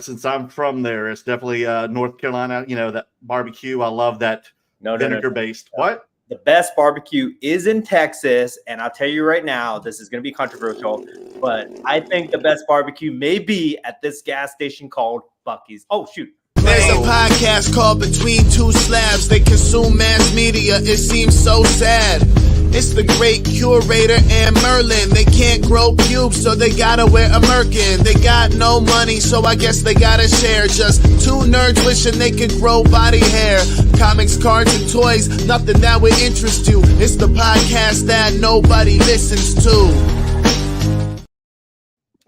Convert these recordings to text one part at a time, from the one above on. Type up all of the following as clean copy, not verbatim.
since I'm from there. It's definitely North Carolina. You know, that barbecue. I love that vinegar-based. What? The best barbecue is in Texas, and I'll tell you right now, this is going to be controversial, but I think the best barbecue may be at this gas station called Buc-ee's. Oh, shoot. There's a podcast called Between Two Slabs. They consume mass media. It seems so sad. It's the great curator and Merlin. They can't grow pubes, so they gotta wear a merkin. They got no money, so I guess they gotta share. Just two nerds wishing they could grow body hair. Comics, cards, and toys, nothing that would interest you. It's the podcast that nobody listens to.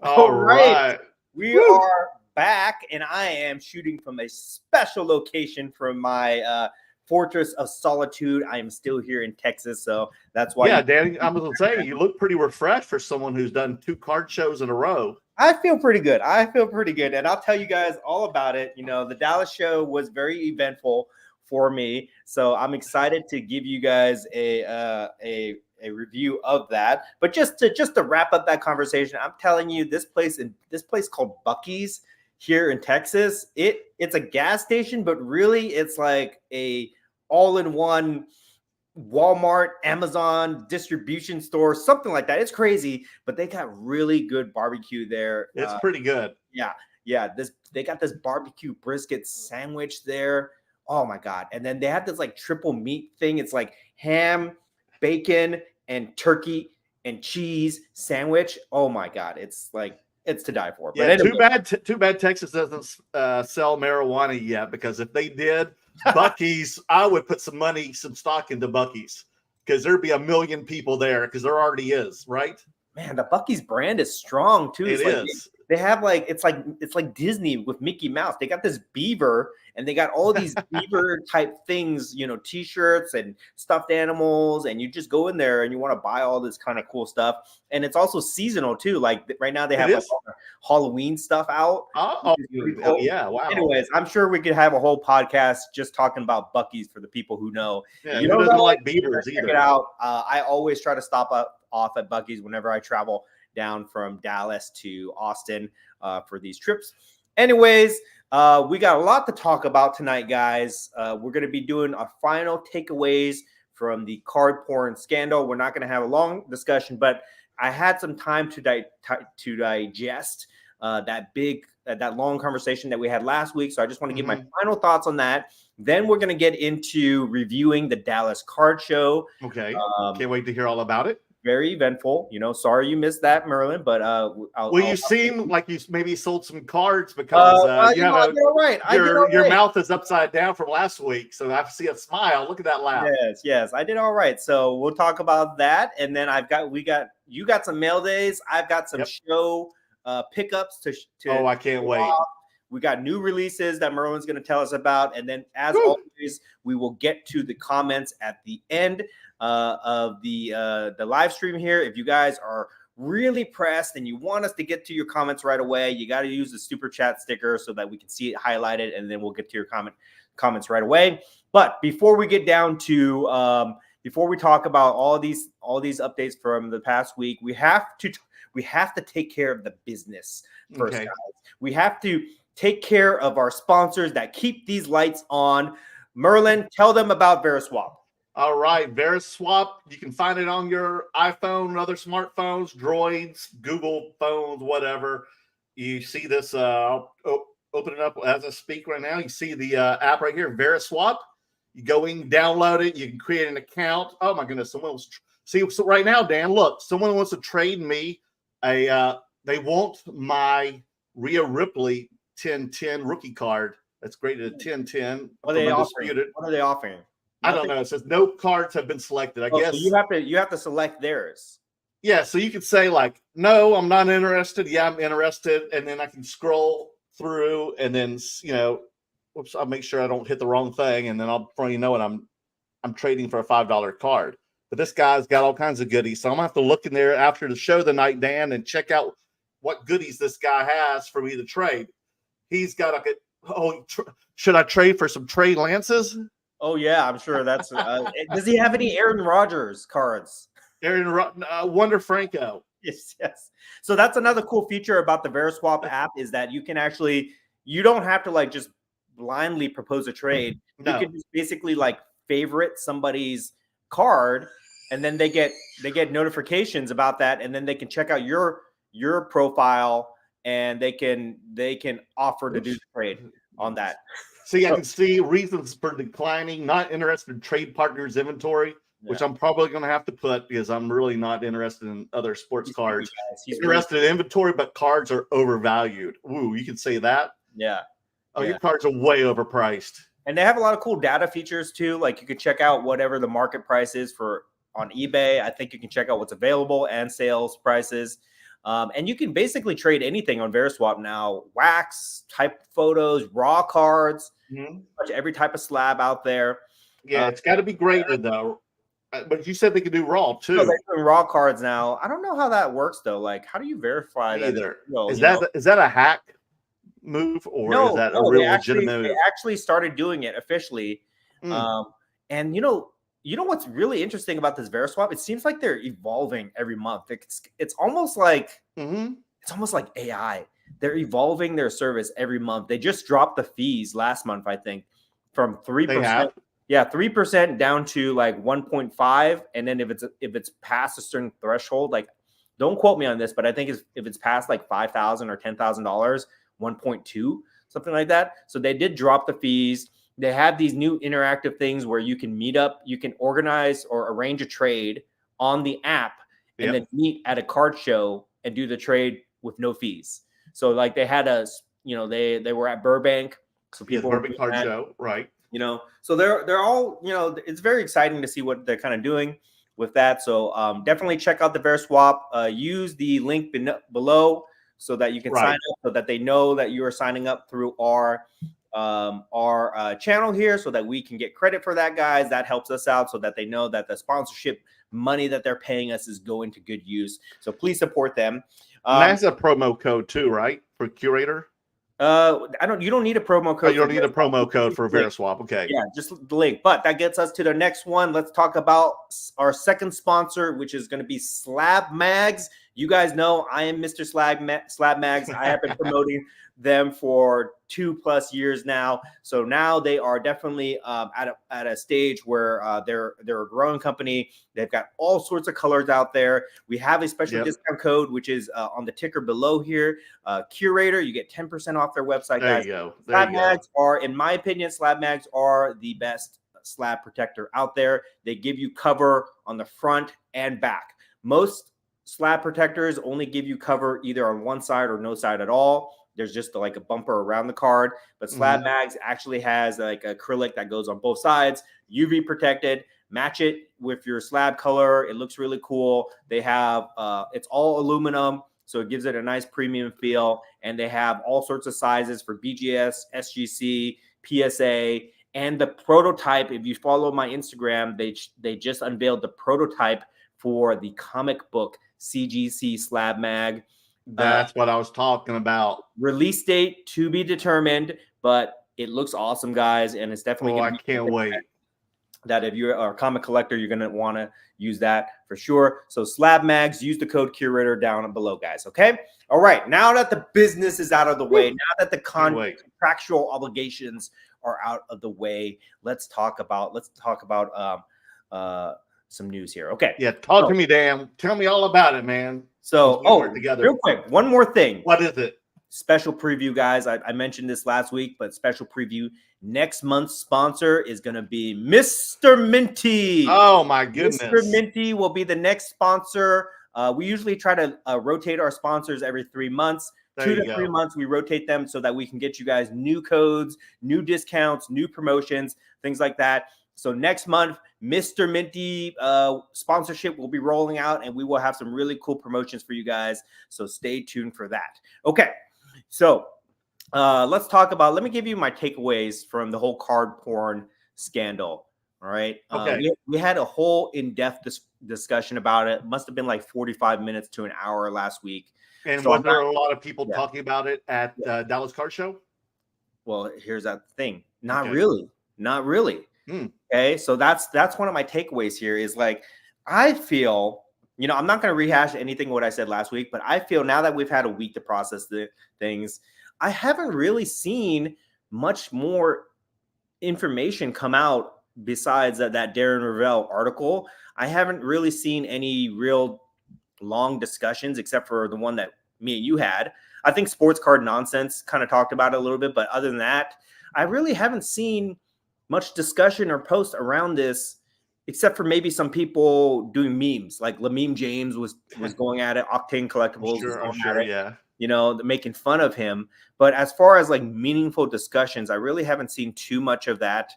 All right. We are back, and I am shooting from a special location from my Fortress of Solitude. I am still here in Texas, so that's why. Yeah, Danny, I was going to say, you look pretty refreshed for someone who's done 2 card shows in a row. I feel pretty good. And I'll tell you guys all about it. You know, the Dallas show was very eventful for me, so I'm excited to give you guys a review of that. But just to wrap up that conversation, I'm telling you, this place called Buc-ee's here in Texas, it's a gas station, but really it's like a all-in-one Walmart, Amazon distribution store, something like that. It's crazy, but they got really good barbecue there. It's pretty good. Yeah. They got this barbecue brisket sandwich there. Oh my God. And then they have this like triple meat thing. It's like ham, bacon, and turkey and cheese sandwich. Oh my God. It's to die for. Yeah, but anyway. Too bad Texas doesn't sell marijuana yet, because if they did, Buc-ee's, I would put some stock into Buc-ee's, because there'd be 1 million people there, because there already is, right? Man, the Buc-ee's brand is strong too. It is. They have it's like Disney with Mickey Mouse. They got this beaver, and they got all these beaver type things, you know, t-shirts and stuffed animals, and you just go in there and you want to buy all this kind of cool stuff. And it's also seasonal too. Like right now they have all the Halloween stuff out. Oh, cool. Yeah, wow. Anyways, I'm sure we could have a whole podcast just talking about Buc-ee's for the people who know. Yeah, you don't like beavers either. Check it out. I always try to stop off at Buc-ee's whenever I travel down from Dallas to Austin for these trips. Anyways, we got a lot to talk about tonight, guys. We're going to be doing our final takeaways from the Cardporn scandal. We're not going to have a long discussion, but I had some time to digest that long conversation that we had last week. So I just want to give my final thoughts on that. Then we're going to get into reviewing the Dallas card show. Okay. Can't wait to hear all about it. Very eventful. You know, sorry you missed that, Merlin, but you seem like you maybe sold some cards, because your mouth is upside down from last week, so I see a smile. Look at that laugh. Yes, I did all right. So we'll talk about that, and then you got some mail days. I've got some show pickups to. Oh, I can't wait. We got new releases that Merlin's going to tell us about, and then as always, we will get to the comments at the end of the live stream here. If you guys are really pressed and you want us to get to your comments right away, you got to use the super chat sticker so that we can see it highlighted, and then we'll get to your comments right away. But before we get down to before we talk about all these updates from the past week, we have to take care of the business first, guys. We have to take care of our sponsors that keep these lights on. Merlin, tell them about Veriswap. All right, Veriswap. You can find it on your iPhone and other smartphones, Droids, Google phones, whatever. You see this, I'll open it up as I speak right now. You see the app right here, Veriswap. You go in, download it. You can create an account. Oh, my goodness. So right now, Dan, look, someone wants to trade me they want my Rhea Ripley 10-10 rookie card. That's graded at 10-10. What are they offering? I don't know. It says no cards have been selected. I guess so you have to select theirs. Yeah, so you could say like, no, I'm not interested. Yeah, I'm interested, and then I can scroll through, and then I'll make sure I don't hit the wrong thing, and then before you know it, I'm trading for a $5 card. But this guy's got all kinds of goodies, so I'm gonna have to look in there after the show tonight, Dan, and check out what goodies this guy has for me to trade. He's got should I trade for some Trey Lances? Oh yeah, I'm sure that's. Does he have any Aaron Rodgers cards? Wonder Franco. Yes. So that's another cool feature about the Veriswap app, is that you can actually you don't have to like just blindly propose a trade. No. You can just basically like favorite somebody's card, and then they get notifications about that, and then they can check out your profile, and they can offer to do the trade on that. See, I can see reasons for declining. Not interested in trade partners inventory, which I'm probably going to have to put because I'm really not interested in other sports cards. He's interested in inventory, but cards are overvalued. Ooh, you can say that. Yeah. Oh, your cards are way overpriced. And they have a lot of cool data features too. Like you can check out whatever the market price is for on eBay. I think you can check out what's available and sales prices. And you can basically trade anything on Veriswap now. Wax, type photos, raw cards, pretty much every type of slab out there. Yeah, it's got to be graded though. But you said they could do raw too. No, they're doing raw cards now. I don't know how that works though. Like, how do you verify that? Is that a hack move, or is that a real legitimate? They actually started doing it officially. And you know what's really interesting about this Veriswap? It seems like they're evolving every month. It's almost like it's almost like AI. They're evolving their service every month. They just dropped the fees last month, I think, from 3%. Yeah, 3% down to like 1.5, and then if it's past a certain threshold, like don't quote me on this, but I think if it's past like $5,000 or $10,000, 1.2, something like that. So they did drop the fees. They have these new interactive things where you can meet up, you can organize or arrange a trade on the app, and then meet at a card show and do the trade with no fees. So like they had they were at Burbank, so people Burbank card show, right? So they're all, it's very exciting to see what they're kind of doing with that. So definitely check out the Veriswap. Use the link below so that you can sign up, so that they know that you are signing up through our channel here, so that we can get credit for that, guys. That helps us out, so that they know that the sponsorship money that they're paying us is going to good use. So please support them. That's a promo code too, right? For Curator. You don't need a promo code. You don't need a promo code for Veriswap. Okay. Yeah, just the link. But that gets us to the next one. Let's talk about our second sponsor, which is going to be Slabmags. You guys know I am Mr. Slabmags. I have been promoting them for 2+ years now. So now they are definitely at a stage where they're a growing company. They've got all sorts of colors out there. We have a special discount code, which is on the ticker below here. Curator, you get 10% off their website, guys. There you go. Slabmags are, in my opinion, Slabmags are the best slab protector out there. They give you cover on the front and back. Most slab protectors only give you cover either on one side or no side at all. There's just like a bumper around the card, but Slabmags actually has like acrylic that goes on both sides, UV protected. Match it with your slab color. It looks really cool. They have it's all aluminum, so it gives it a nice premium feel. And they have all sorts of sizes for BGS, SGC, PSA, and the prototype. If you follow my Instagram, they just unveiled the prototype for the comic book CGC Slab Mag. That's what I was talking about. Release date to be determined, but it looks awesome, guys, and it's definitely. I can't wait. That if you're a comic collector, you're gonna want to use that for sure. So Slabmags, use the code Curator down below, guys. Okay. All right. Now that the business is out of the way, now that the contractual obligations are out of the way, let's talk about some news here. Okay. Yeah. Talk to me, Dan. Tell me all about it, man. So, real quick, one more thing. What is it? Special preview, guys. I mentioned this last week, but special preview. Next month's sponsor is going to be Mr. Minty. Oh, my goodness. Mr. Minty will be the next sponsor. We usually try to rotate our sponsors every 3 months. 2 to 3 months, we rotate them so that we can get you guys new codes, new discounts, new promotions, things like that. So next month, Mr. Minty sponsorship will be rolling out, and we will have some really cool promotions for you guys. So stay tuned for that. Okay, so let's talk about. Let me give you my takeaways from the whole Cardporn scandal. All right. Okay. We had a whole in-depth discussion about it. Must have been like 45 minutes to an hour last week. And so was there a lot of people talking about it at Dallas Card Show? Well, here's that thing. Not really. Okay, so that's one of my takeaways here is like, I feel, I'm not going to rehash anything what I said last week, but I feel now that we've had a week to process the things, I haven't really seen much more information come out besides that Darren Ravel article. I haven't really seen any real long discussions except for the one that me and you had. I think Sports Card Nonsense kind of talked about it a little bit, but other than that, I really haven't seen much discussion or post around this, except for maybe some people doing memes. Like Lameme James was going at it. Octane Collectibles was going at it. Yeah. You know, making fun of him. But as far as like meaningful discussions, I really haven't seen too much of that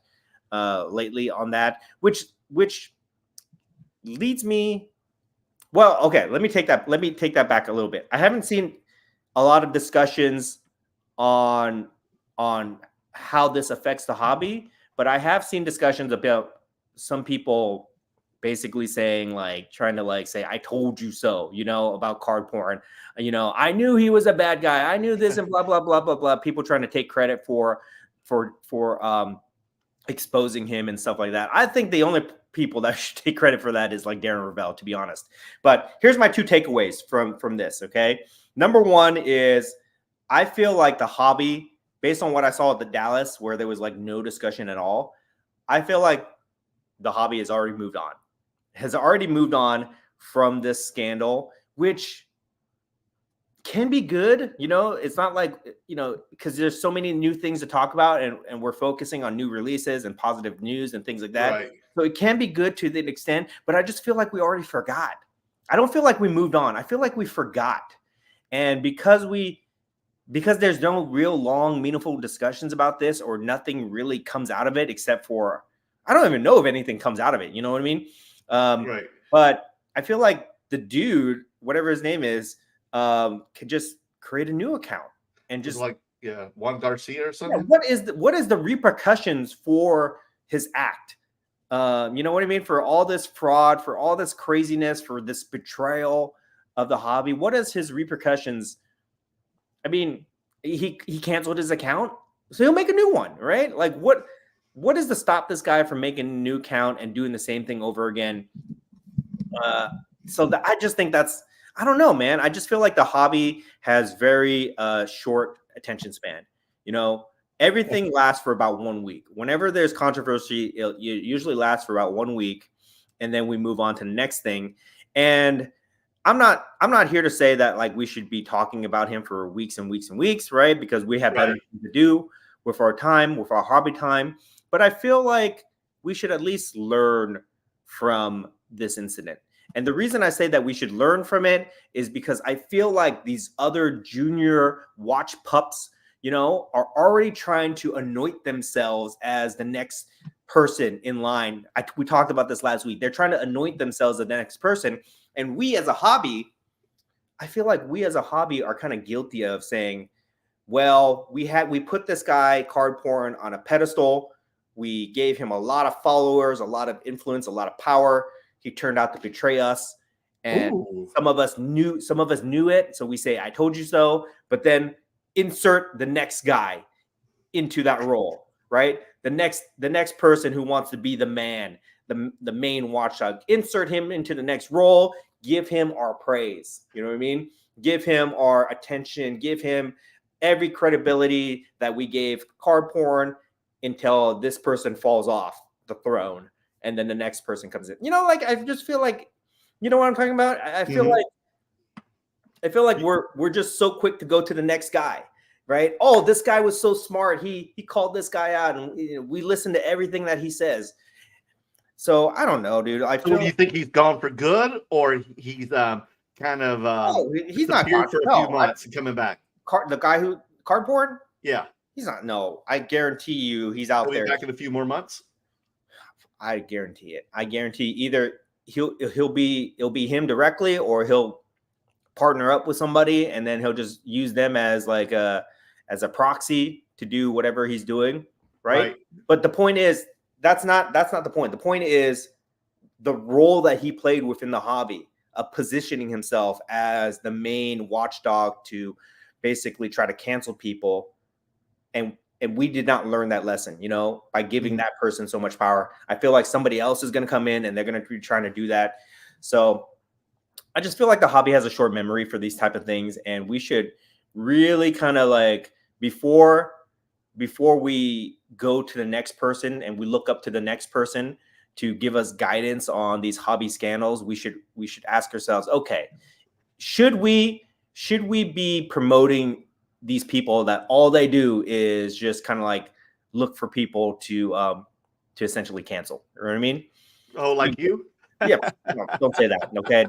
lately on that, which leads me. Well, okay, let me take that back a little bit. I haven't seen a lot of discussions on how this affects the hobby, but I have seen discussions about some people basically saying, like, trying to like say, I told you so, you know, about Cardporn. You know, I knew he was a bad guy. I knew this and blah, blah, blah, blah, blah. People trying to take credit for exposing him and stuff like that. I think the only people that should take credit for that is like Darren Ravel, to be honest. But here's my two takeaways from this, okay? Number one is I feel like the hobby, based on what I saw at the Dallas, where there was like no discussion at all, I feel like the hobby has already moved on from this scandal, which can be good. You know, it's not like, you know, because there's so many new things to talk about and we're focusing on new releases and positive news and things like that. Right. So it can be good to the extent, but I just feel like we already forgot. I don't feel like we moved on. I feel like we forgot. And because there's no real long, meaningful discussions about this, or nothing really comes out of it except for, I don't even know if anything comes out of it. You know what I mean? Right. But I feel like the dude, whatever his name is, could just create a new account and just like, Juan Garcia or something. Yeah, what is the repercussions for his act? You know what I mean? For all this fraud, for all this craziness, for this betrayal of the hobby, what is his repercussions? I mean, he canceled his account, so he'll make a new one, right? Like what is to stop this guy from making a new account and doing the same thing over again? I just think I don't know, man. I just feel like the hobby has very short attention span. You know, everything lasts for about 1 week. Whenever there's controversy, it usually lasts for about 1 week, and then we move on to the next thing. And I'm not here to say that like we should be talking about him for weeks and weeks and weeks, right? Because we have better things to do with our time, with our hobby time. But I feel like we should at least learn from this incident. And the reason I say that we should learn from it is because I feel like these other junior watch pups, you know, are already trying to anoint themselves as the next person in line. We talked about this last week. They're trying to anoint themselves as the next person. And we as a hobby, I feel like we as a hobby are kind of guilty of saying, well, we put this guy Cardporn on a pedestal. We gave him a lot of followers, a lot of influence, a lot of power. He turned out to betray us. And some of us knew it. So we say, I told you so. But then insert the next guy into that role, right? The next person who wants to be the man, the main watchdog. Insert him into the next role. Give him our praise. You know what I mean? Give him our attention. Give him every credibility that we gave Cardporn until this person falls off the throne and then the next person comes in. You know, like I just feel like, you know what I'm talking about? I feel like we're just so quick to go to the next guy, right? Oh, this guy was so smart. He called this guy out, and we listen to everything that he says. So I don't know, dude. Do you think he's gone for good, or he's kind of he's not gone for a few months and coming back? The guy who Cardporn? Yeah, he's not. No, I guarantee you, he's out there. Back in a few more months. I guarantee it. I guarantee either it'll be him directly, or he'll partner up with somebody, and then he'll just use them as like as a proxy to do whatever he's doing, right? But the point is, that's not the point. The point is the role that he played within the hobby of positioning himself as the main watchdog to basically try to cancel people. And we did not learn that lesson, you know, by giving that person so much power. I feel like somebody else is going to come in and they're going to be trying to do that. So I just feel like the hobby has a short memory for these type of things, and we should really kind of like before we go to the next person and we look up to the next person to give us guidance on these hobby scandals, we should ask ourselves, okay, should we be promoting these people that all they do is just kind of like look for people to essentially cancel? You know what I mean? Oh, like you? Yeah, no, don't say that. Okay,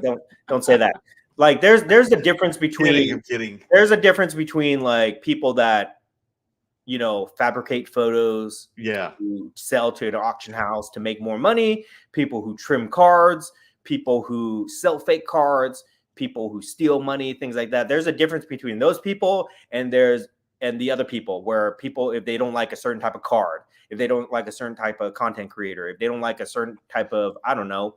don't say that. Like there's a difference between I'm kidding. There's a difference between like people that fabricate photos, Yeah, who sell to an auction house to make more money, people who trim cards, people who sell fake cards, people who steal money, things like that. There's a difference between those people and the other people, where people, if they don't like a certain type of card, if they don't like a certain type of content creator, if they don't like a certain type of, I don't know,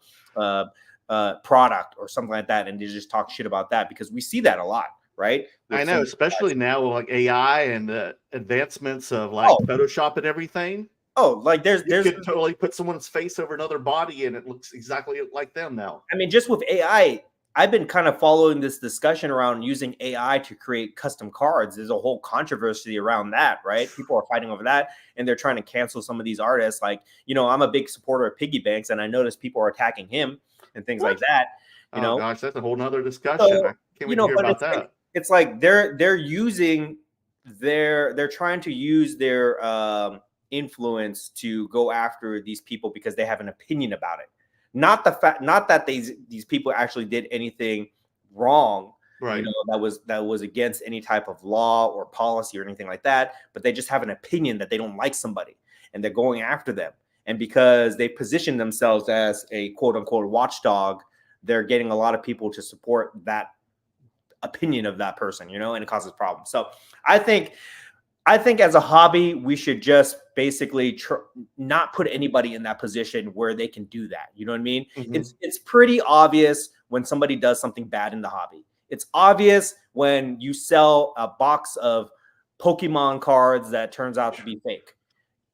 product or something like that, and they just talk shit about that, because we see that a lot, right? I know, especially now with like AI and the advancements of like Photoshop and everything. Oh, like you could totally put someone's face over another body and it looks exactly like them now. I mean, just with AI, I've been kind of following this discussion around using AI to create custom cards. There's a whole controversy around that, right? People are fighting over that, and they're trying to cancel some of these artists. Like, I'm a big supporter of Piggy Banks, and I notice people are attacking him and things like that. You know, gosh, that's a whole nother discussion. So, I can't wait to hear about that. It's like they're trying to use their influence to go after these people because they have an opinion about it. Not that these people actually did anything wrong, right? That was against any type of law or policy or anything like that. But they just have an opinion that they don't like somebody, and they're going after them. And because they position themselves as a quote unquote watchdog, they're getting a lot of people to support that opinion of that person, and it causes problems. So I think as a hobby, we should just basically not put anybody in that position where they can do that. You know what I mean? Mm-hmm. It's pretty obvious when somebody does something bad in the hobby. It's obvious when you sell a box of Pokemon cards that turns out to be fake.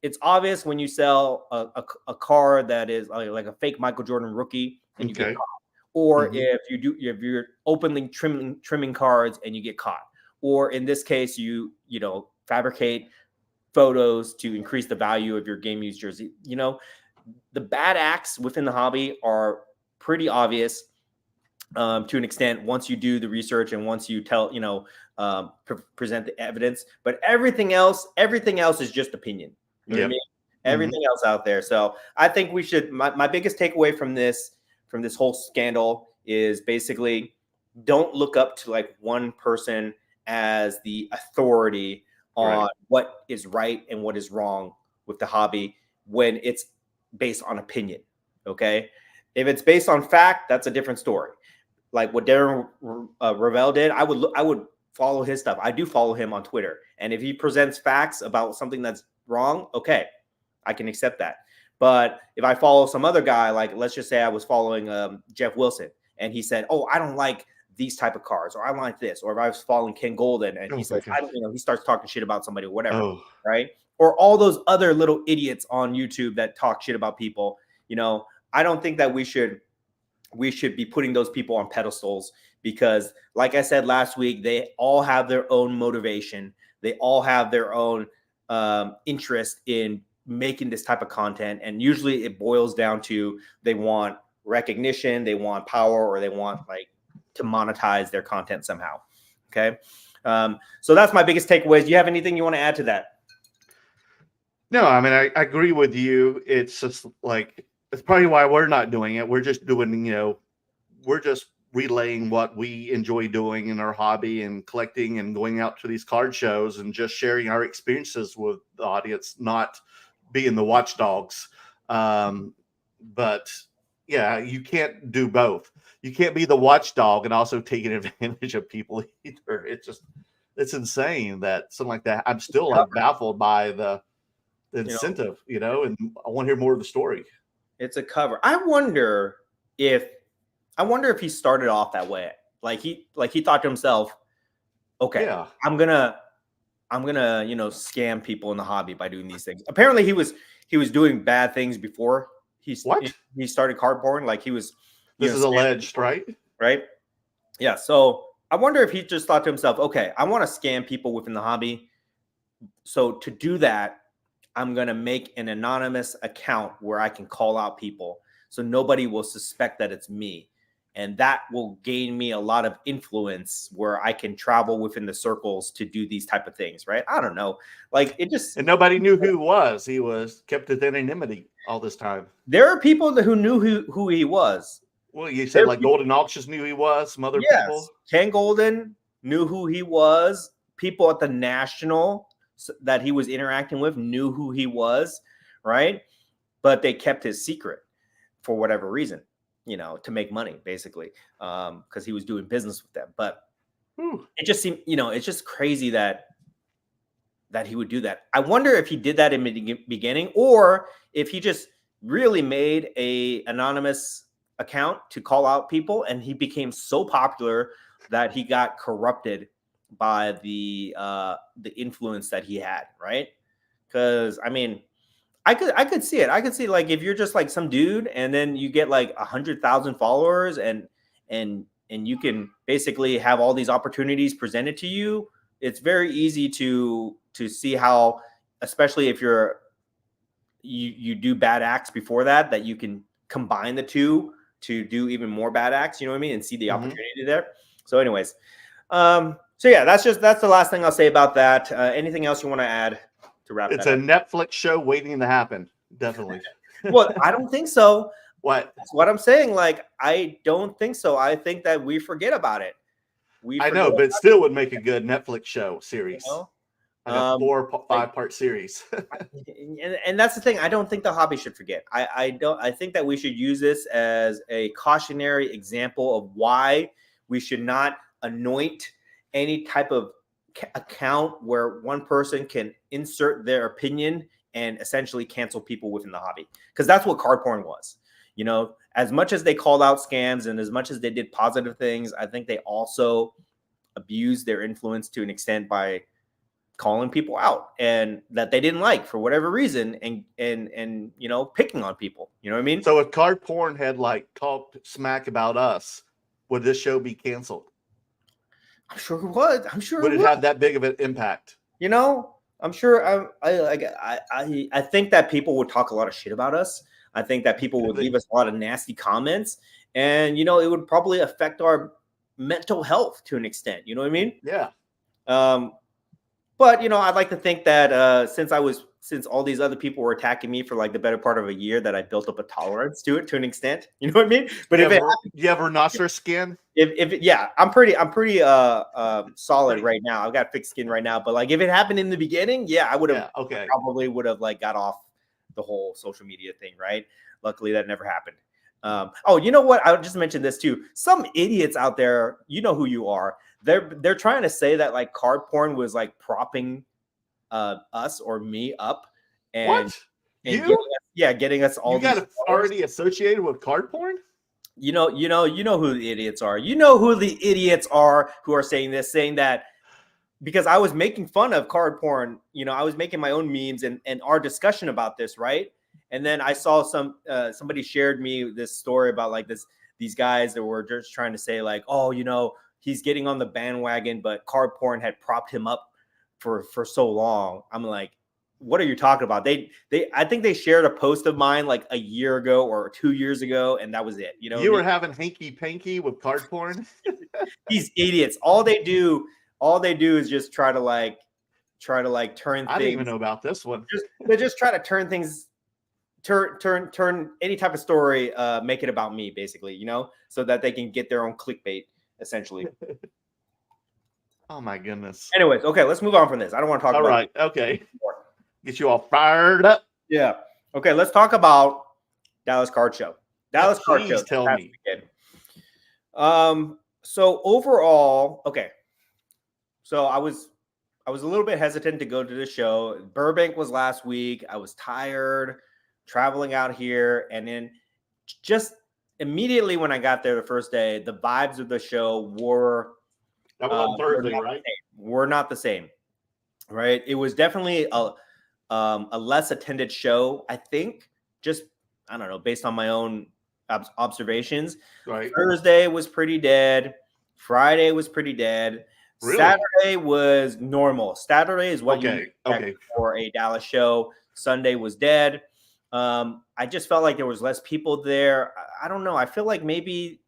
It's obvious when you sell a card that is like a fake Michael Jordan rookie and you get caught. Or if you're openly trimming cards and you get caught. Or in this case, you fabricate photos to increase the value of your game used jersey. The bad acts within the hobby are pretty obvious to an extent once you do the research and once you present the evidence. But everything else is just opinion. You know what I mean? Everything else out there. So I think we should. My biggest takeaway from this whole scandal is basically don't look up to like one person as the authority on what is right and what is wrong with the hobby when it's based on opinion. Okay. If it's based on fact, that's a different story. Like what Darren Ravel did, I would follow his stuff. I do follow him on Twitter. And if he presents facts about something that's wrong, okay, I can accept that. But if I follow some other guy, like let's just say I was following Jeff Wilson, and he said, "Oh, I don't like these type of cards," or "I like this," or if I was following Ken Golden and he says, he starts talking shit about somebody or whatever, right? Or all those other little idiots on YouTube that talk shit about people. I don't think that we should be putting those people on pedestals because, like I said last week, they all have their own motivation. They all have their own interest in making this type of content, and usually it boils down to they want recognition, they want power, or they want to monetize their content somehow. Okay, so that's my biggest takeaways. Do you have anything you want to add to that? No, I mean I agree with you. It's just like it's probably why we're not doing it. We're just doing, we're just relaying what we enjoy doing in our hobby and collecting and going out to these card shows and just sharing our experiences with the audience, not being the watchdogs. But yeah, you can't do both. You can't be the watchdog and also taking advantage of people either. It's insane that something like that. I'm still baffled by the incentive, and I want to hear more of the story. It's a cover. I wonder if he started off that way. Like he thought to himself, okay, yeah, I'm gonna scam people in the hobby by doing these things. Apparently he was doing bad things before he started Cardporn. Like he was. This is alleged, right? Right. Yeah. So I wonder if he just thought to himself, okay, I want to scam people within the hobby. So to do that, I'm going to make an anonymous account where I can call out people so nobody will suspect that it's me. And that will gain me a lot of influence where I can travel within the circles to do these type of things, right? I don't know. Like it just... And nobody knew who he was. He was kept in anonymity all this time. There are people who knew who he was. Well, you said like Golden Auctions knew he was, some other people. Ken Golden knew who he was. People at the National that he was interacting with knew who he was, right? But they kept his secret for whatever reason, you know, to make money, basically, because he was doing business with them. But it just seemed, you know, it's just crazy that he would do that. I wonder if he did that in the beginning, or if he just really made a anonymous account to call out people, and he became so popular that he got corrupted by the influence that he had, right? Because I mean, I could see it. I could see, like, if you're just like some dude and then you get like 100,000 followers and you can basically have all these opportunities presented to you. It's very easy to see how, especially if you do bad acts before that you can combine the two to do even more bad acts, you know what I mean? And see the opportunity there. So anyways, so yeah, that's the last thing I'll say about that. Anything else you want to add to wrap? It's a Netflix show waiting to happen. Definitely. Well, I don't think so. What? That's what I'm saying. Like, I don't think so. I think that we forget about it. I know, but it still would make a good Netflix show series. You know? Like a 4 or 5 part series. and that's the thing. I don't think the hobby should forget. I think that we should use this as a cautionary example of why we should not anoint any type of account where one person can insert their opinion and essentially cancel people within the hobby. Because that's what Cardporn was. You know, as much as they called out scams and as much as they did positive things, I think they also abused their influence to an extent by calling people out and that they didn't like for whatever reason, and you know, picking on people. You know what I mean? So if Cardporn had like talked smack about us, would this show be canceled? I'm sure it would. I'm sure would it it would have that big of an impact? You know, I'm sure. I think that people would talk a lot of shit about us. I think that people would leave us a lot of nasty comments, and you know, it would probably affect our mental health to an extent. You know what I mean? Yeah. But you know, I'd like to think that since all these other people were attacking me for like the better part of a year, that I built up a tolerance to it to an extent. You know what I mean? But you have rhinoceros skin. Yeah, I'm pretty solid right now. I've got fixed skin right now. But like, if it happened in the beginning, yeah, I would have probably would have like got off the whole social media thing, right? Luckily, that never happened. Oh, you know what? I just mentioned this too. Some idiots out there, you know who you are. They're trying to say that like Cardporn was like propping us or me up, and getting us all. You got already associated with Cardporn. You know who the idiots are. You know who the idiots are who are saying that because I was making fun of Cardporn. You know, I was making my own memes and our discussion about this, right? And then I saw somebody shared me this story about like these guys that were just trying to say like, oh, you know, he's getting on the bandwagon, but Cardporn had propped him up for so long. I'm like, what are you talking about? I think they shared a post of mine like a year ago or 2 years ago, and that was it. You know, you were having hanky panky with Cardporn. These idiots, all they do is just try to like turn things. I didn't even know about this one. They just try to turn things, turn any type of story, make it about me, basically, you know, so that they can get their own clickbait, essentially. Oh my goodness. Anyways, okay, let's move on from this. I don't want to talk about it. All right, okay. Get you all fired up. Yeah. Okay, let's talk about Dallas Card Show. Dallas Card Show. Tell me. So overall, okay. So I was a little bit hesitant to go to the show. Burbank was last week. I was tired traveling out here, and then just immediately when I got there the first day, the vibes of the show were on Thursday, right? Were not the same, right? It was definitely a less attended show, I think. Just, I don't know, based on my own observations. Right. Thursday was pretty dead. Friday was pretty dead. Really? Saturday was normal. Saturday is what you Okay. expect for a Dallas show. Sunday was dead. I just felt like there was less people there. I don't know. I feel like maybe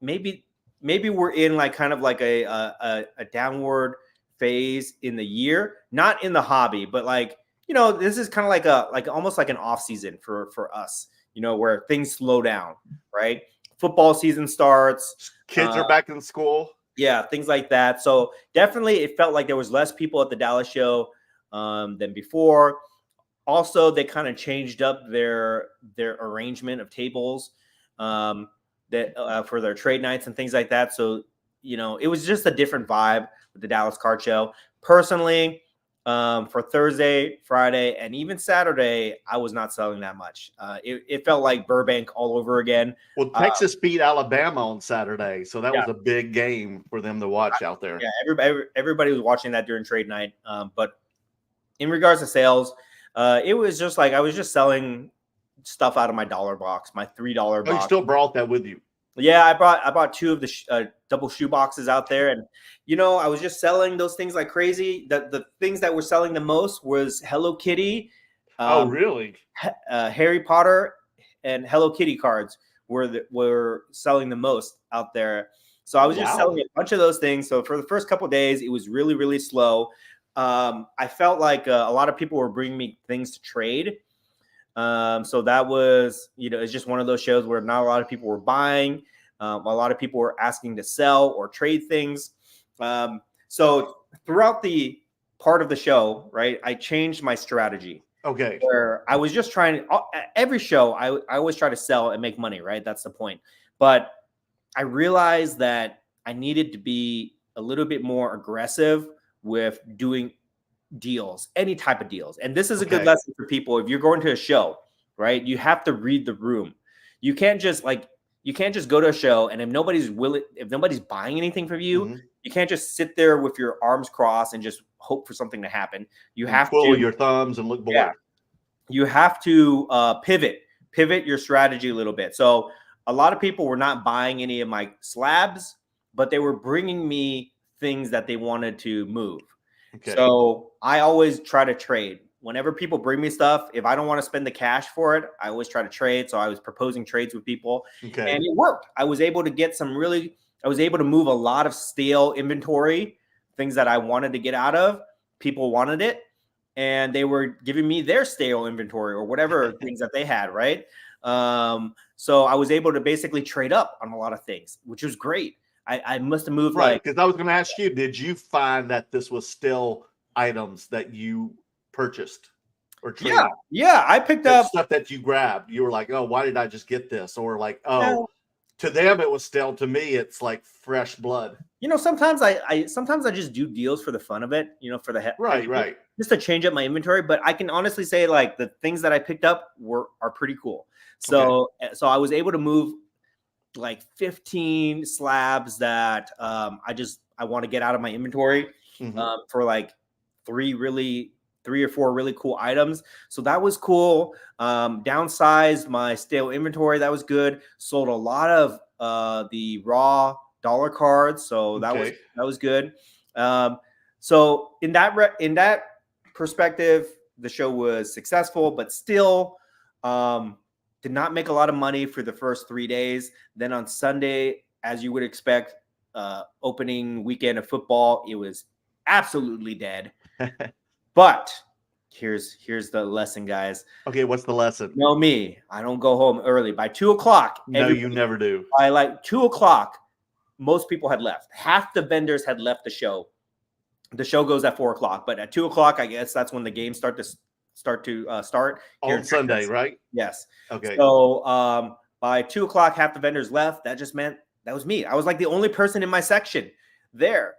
we're in like kind of like a downward phase in the year, not in the hobby, but like, you know, this is kind of like almost like an off season for us, you know, where things slow down, right? Football season starts. Kids are back in school. Yeah, things like that. So definitely it felt like there was less people at the Dallas show than before. Also, they kind of changed up their arrangement of tables that for their trade nights and things like that. So, you know, it was just a different vibe with the Dallas Card Show. Personally, for Thursday, Friday, and even Saturday, I was not selling that much. It felt like Burbank all over again. Well, Texas beat Alabama on Saturday, so that was a big game for them to watch out there. Yeah, everybody was watching that during trade night. But in regards to sales, it was just like I was just selling stuff out of my dollar box, my $3 box. Oh, you still brought that with you? Yeah, I bought two of the double shoe boxes out there, and you know, I was just selling those things like crazy. The things that were selling the most was Hello Kitty. Oh, really? Harry Potter and Hello Kitty cards were selling the most out there. So I was just selling a bunch of those things. So for the first couple of days, it was really, really slow. I felt like a lot of people were bringing me things to trade. So that was, you know, it's just one of those shows where not a lot of people were buying. A lot of people were asking to sell or trade things. So throughout the part of the show, right, I changed my strategy. Okay. Where I was just trying to, every show, I always try to sell and make money, right? That's the point. But I realized that I needed to be a little bit more aggressive with doing deals, any type of deals. And this is a good lesson for people. If you're going to a show, right, you have to read the room. You can't just go to a show and if nobody's buying anything from you, you can't just sit there with your arms crossed and just hope for something to happen. You have to twiddle your thumbs and look bored. Yeah, you have to pivot your strategy a little bit. So a lot of people were not buying any of my slabs, but they were bringing me things that they wanted to move. Okay. So I always try to trade. Whenever people bring me stuff, if I don't want to spend the cash for it, I always try to trade. So I was proposing trades with people, and it worked. I was able to move a lot of stale inventory, things that I wanted to get out of. People wanted it, and they were giving me their stale inventory or whatever things that they had, right? So I was able to basically trade up on a lot of things, which was great. I must have moved because I was going to ask you, did you find that this was still items that you purchased or traded? Yeah, I picked up stuff that you grabbed. You were like, oh, why did I just get this? Or like, oh, to them it was still, to me it's like fresh blood. You know, sometimes I just do deals for the fun of it, you know, for the right, just to change up my inventory. But I can honestly say like the things that I picked up are pretty cool. So I was able to move like 15 slabs that I want to get out of my inventory for like three or four really cool items. So that was cool. Downsized my stale inventory. That was good. Sold a lot of the raw dollar cards. So that was good. So in that perspective, the show was successful, but still did not make a lot of money for the first 3 days. Then on Sunday, as you would expect, opening weekend of football, it was absolutely dead. But here's the lesson, guys. Okay, what's the lesson? Know me. I don't go home early. By 2 o'clock. No, you never do. By like 2 o'clock, most people had left. Half the vendors had left the show. The show goes at 4 o'clock, but at 2 o'clock, I guess that's when the games start on Sunday, right? Yes. Okay. So by 2 o'clock, half the vendors left. That just meant that was me. I was like the only person in my section there.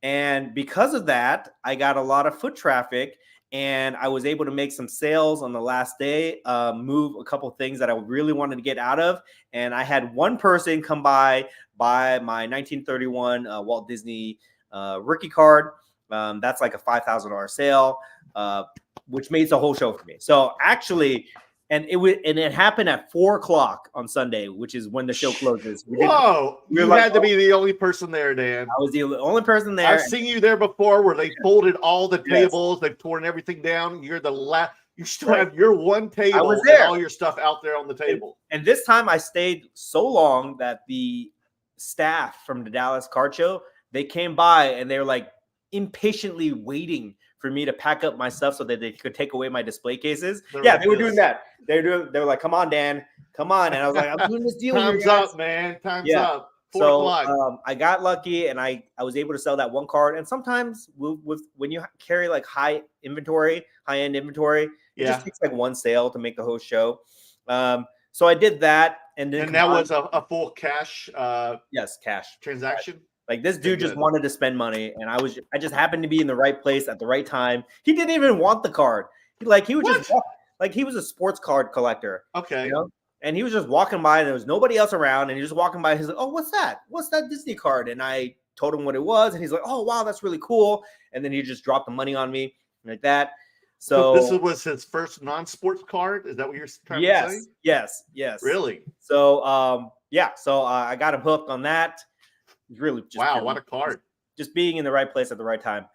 And because of that, I got a lot of foot traffic, and I was able to make some sales on the last day, move a couple of things that I really wanted to get out of. And I had one person come buy my 1931 Walt Disney rookie card. That's like a $5,000 sale, which made the whole show for me. So actually, and it happened at 4:00 on Sunday, which is when the show closes. Whoa, you had to be the only person there, Dan. I was the only person there. I've seen you there before, where they folded all the tables, they've torn everything down. You're the last. You still have your one table. I was there. And all your stuff out there on the table. And this time I stayed so long that the staff from the Dallas Card Show, they came by and they were like impatiently waiting for me to pack up my stuff so that they could take away my display cases. They were doing that. They were like, "Come on, Dan, come on!" And I was like, "I'm doing this deal." Time's up, man. Time's up. 4:00. I got lucky and I was able to sell that one card. And sometimes with when you carry like high-end inventory, it just takes like one sale to make the whole show. So I did that, and then that was a full cash. Cash transaction. Like this dude just wanted to spend money, and I just happened to be in the right place at the right time. He didn't even want the card. He was just like he was a sports card collector. Okay. You know? And he was just walking by, and there was nobody else around, and he was just walking by. And he's like, "Oh, what's that? What's that Disney card?" And I told him what it was, and he's like, "Oh, wow, that's really cool." And then he just dropped the money on me like that. So this was his first non-sports card. Is that what you're trying to say? Yes. Really? So So I got him hooked on that. Really, just what a card! Just being in the right place at the right time.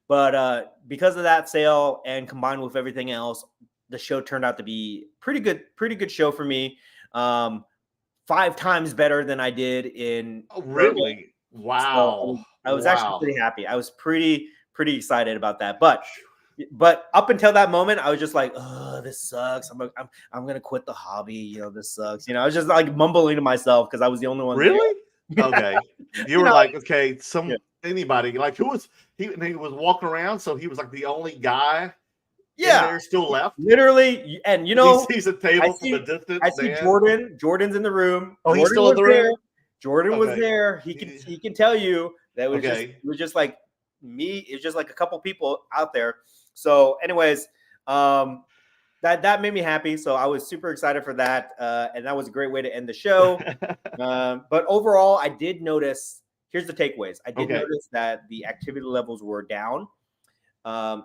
But because of that sale and combined with everything else, the show turned out to be pretty good show for me. 5 times better than I did in. Oh, really? Wow! So I was actually pretty happy. I was pretty excited about that. But up until that moment, I was just like, "Oh, this sucks. I'm gonna quit the hobby. You know, this sucks." You know, I was just like mumbling to myself because I was the only one. Really? Okay. You were like, okay, anybody like he was walking around, so he was like the only guy. There still left. Literally, and you know, he sees a table from a distance. I see Jordan. Jordan's in the room. Oh, he's still in the room. Jordan was there. He can tell you that it was just like me. It's just like a couple people out there. So, anyways, that made me happy. So I was super excited for that, and that was a great way to end the show. But overall, I did notice. Here's the takeaways. I did notice that the activity levels were down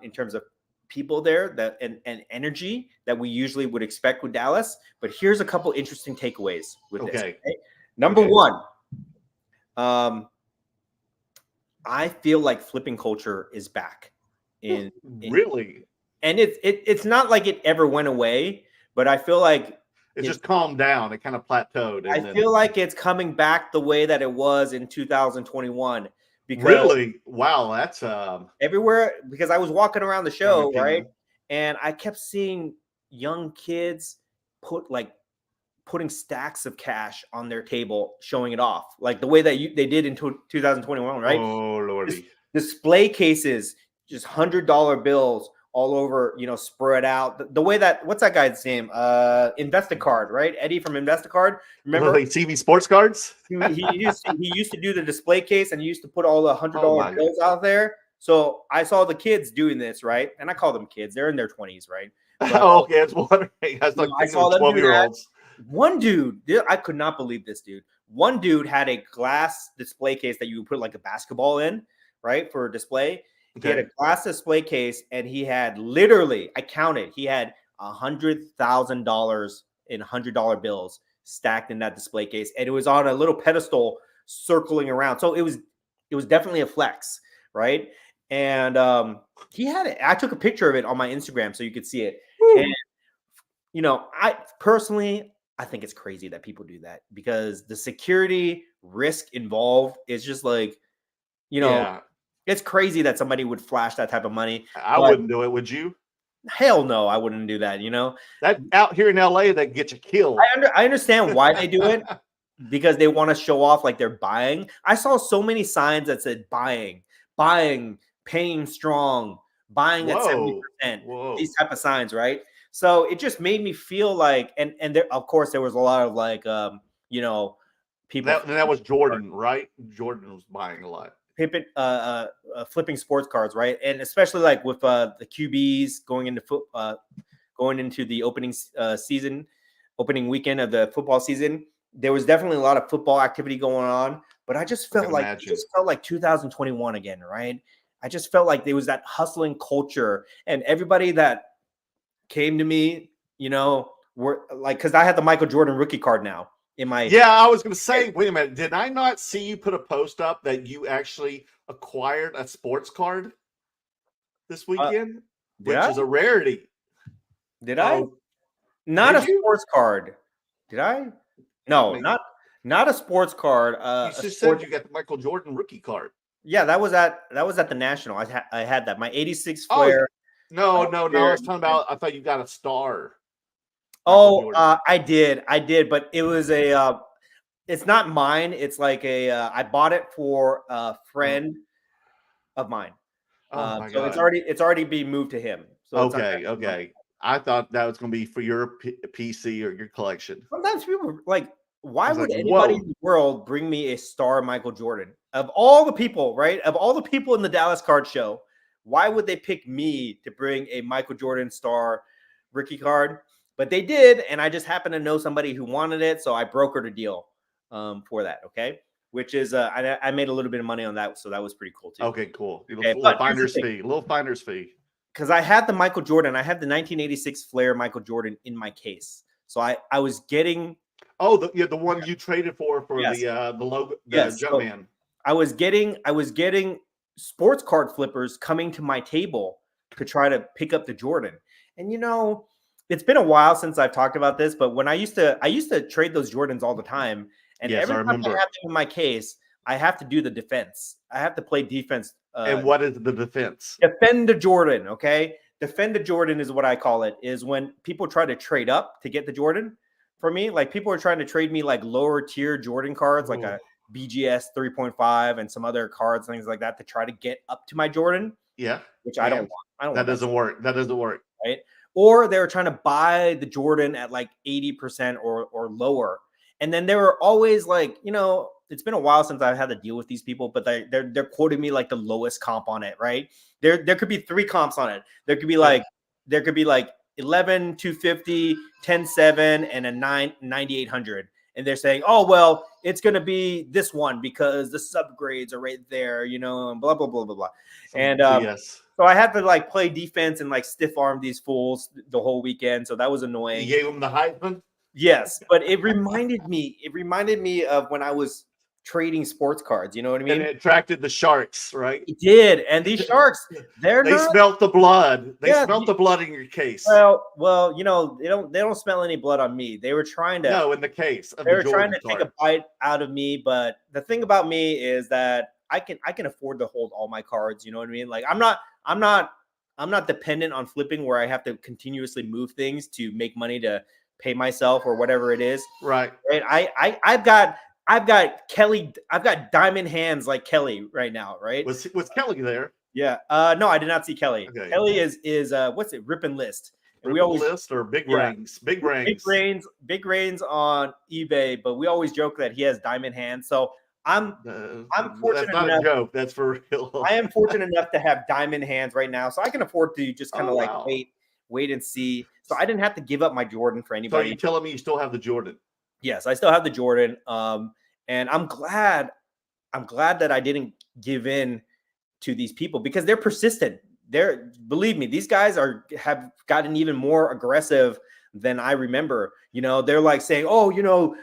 in terms of people there and energy that we usually would expect with Dallas. But here's a couple interesting takeaways with this. Okay? Number one, I feel like flipping culture is back. Really? And it's not like it ever went away, but I feel like it's just calmed down. It kind of plateaued. I feel like it's coming back the way that it was in 2021. Because really? Wow, that's everywhere. Because I was walking around the show, right, and I kept seeing young kids putting stacks of cash on their table, showing it off, like the way that they did in 2021, right? Oh lordy! Display cases, just $100 bills all over, spread out. The way that, what's that guy's name? Investicard, right? Eddie from Investicard. Remember? Like TV sports cards? he used to do the display case, and he used to put all the $100 bills out there. So I saw the kids doing this, right? And I call them kids. They're in their 20s, right? But, okay, it's wondering. I saw them 12-year-olds. One dude, I could not believe this dude. One dude had a glass display case that you would put like a basketball in, right, for a display. He had a glass display case, and he had literally, I counted, he had $100,000 in $100 bills stacked in that display case, and it was on a little pedestal circling around. So it was definitely a flex, right? And he had it. I took a picture of it on my Instagram so you could see it. Woo. And I personally, I think it's crazy that people do that because the security risk involved is just like, It's crazy that somebody would flash that type of money. I wouldn't do it. Would you? Hell no, I wouldn't do that. That out here in LA, that gets you killed. I understand why they do it because they want to show off like they're buying. I saw so many signs that said buying, paying strong, buying at 70%. These type of signs, right? So it just made me feel like, and there, of course, there was a lot of like, people. That was Jordan, right? Jordan was buying a lot. Flipping sports cards, right? And especially like with the QBs going into the opening weekend of the football season, there was definitely a lot of football activity going on. But I just felt like 2021 again, right? I just felt like there was that hustling culture, and everybody that came to me you know, we're like, because I had the Michael Jordan rookie card now in my. Yeah, I was going to say, wait a minute. Did I not see you put a post up that you actually acquired a sports card this weekend, Did which I? is a rarity? Did I? Oh, Not did a you? sports card. Did I? No, not a sports card. You just said you got the Michael Jordan rookie card. Yeah, that was at the National. I had that. My 86 Oh, flare. no. I was talking about. I thought you got a star. Oh, I did, but it was a. It's not mine. It's like a. I bought it for a friend of mine. Oh my so God. it's already being moved to him. So okay. I thought that was going to be for your PC or your collection. Sometimes people are like, why would like, anybody whoa. in the world bring me a star Michael Jordan? Of all the people, right? Of all the people in the Dallas card show, why would they pick me to bring a Michael Jordan star rookie card? But they did, and I just happened to know somebody who wanted it, so I brokered a deal for that, okay? Which is, I made a little bit of money on that, so that was pretty cool too. Okay, cool. Okay, little finder's fee. Because I had the Michael Jordan, I had the 1986 Flair Michael Jordan in my case. So I was getting... Oh, the one you traded for yes. the logo, the yes. Jumpman. So I was getting sports card flippers coming to my table to try to pick up the Jordan. And you know, it's been a while since I've talked about this, but when I used to trade those Jordans all the time, and every time I have them in my case, I have to do the defense. I have to play defense. And what is the defense? Defend the Jordan, okay? Defend the Jordan is what I call it, is when people try to trade up to get the Jordan. For me, like people are trying to trade me like lower tier Jordan cards, like a BGS 3.5 and some other cards, things like that, to try to get up to my Jordan. Yeah. Which I don't want. That doesn't work. That doesn't work. Right. Or they're trying to buy the Jordan at like 80% or lower. And then they were always like, you know, it's been a while since I've had to deal with these people, but they're quoting me like the lowest comp on it, right? There could be 3 comps on it. There could be like 11 250, 10.7, and a 9800. And they're saying, oh well, it's gonna be this one because the subgrades are right there, you know, and blah blah blah blah blah. And yes. So I had to like play defense and like stiff arm these fools the whole weekend. So that was annoying. You gave them the Heisman? Yes, but it reminded me of when I was trading sports cards. You know what I mean? And it attracted the sharks, right? It did. And these sharks, they smelt the blood. They smelt the blood in your case. Well, you know, they don't smell any blood on me. They were trying to. No, in the case. They were trying to take a bite out of me. But the thing about me is that I can afford to hold all my cards. You know what I mean? Like I'm not dependent on flipping where I have to continuously move things to make money to pay myself or whatever it is. Right. I've got Kelly. I've got diamond hands like Kelly right now. Right. Was Kelly there? Yeah. No, I did not see Kelly. Okay. Kelly is what's it? Rip and List. We always list or big rings. Big rains on eBay. But we always joke that he has diamond hands. So I'm fortunate. That's not enough, a joke. That's for real. I am fortunate enough to have diamond hands right now, so I can afford to just kind of wait and see. So I didn't have to give up my Jordan for anybody. So you're telling me you still have the Jordan? Yes, I still have the Jordan. And I'm glad that I didn't give in to these people because they're persistent. Believe me, these guys have gotten even more aggressive than I remember. You know, they're like saying, "Oh, you know,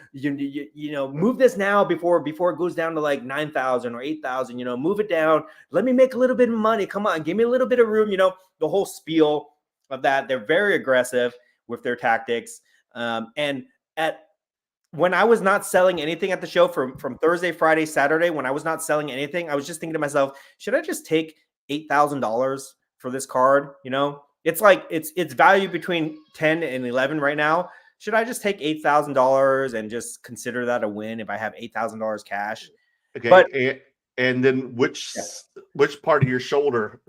move this now before it goes down to like 9,000 or 8,000. You know, move it down. Let me make a little bit of money. Come on, give me a little bit of room." You know, the whole spiel of that. They're very aggressive with their tactics. And when I was not selling anything at the show from Thursday, Friday, Saturday, when I was not selling anything, I was just thinking to myself, should I just take $8,000 for this card? You know, it's like it's value between 10 and 11 right now. Should I just take $8,000 and just consider that a win if I have $8,000 cash? Okay. But, and then which part of your shoulder,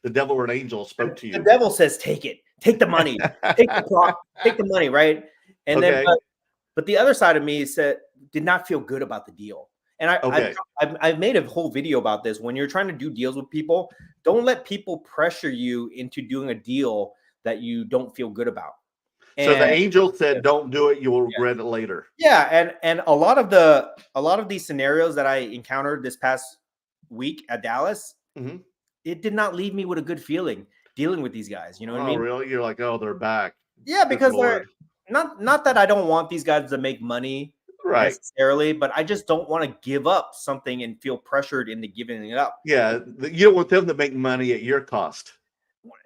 the devil or an angel spoke to you? The devil says, take it. Take the money. Take the money, right? And then but the other side of me did not feel good about the deal. And I've made a whole video about this. When you're trying to do deals with people, don't let people pressure you into doing a deal that you don't feel good about. So the angel said, "Don't do it; you will regret it later." Yeah, and a lot of these scenarios that I encountered this past week at Dallas, it did not leave me with a good feeling dealing with these guys. You know what I mean? Oh, really? You're like, oh, they're back. Yeah, because Good they're Lord. not that I don't want these guys to make money Right. necessarily, but I just don't want to give up something and feel pressured into giving it up. Yeah, you don't want them to make money at your cost.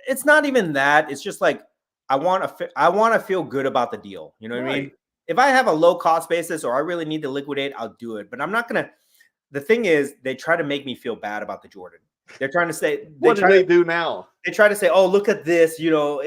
It's not even that. It's just like I want to feel good about the deal. You know what I mean? Right. If I have a low cost basis or I really need to liquidate, I'll do it. But I'm not gonna. The thing is, they try to make me feel bad about the Jordan. They're trying to say What do they do now? They try to say, "Oh, look at this! You know,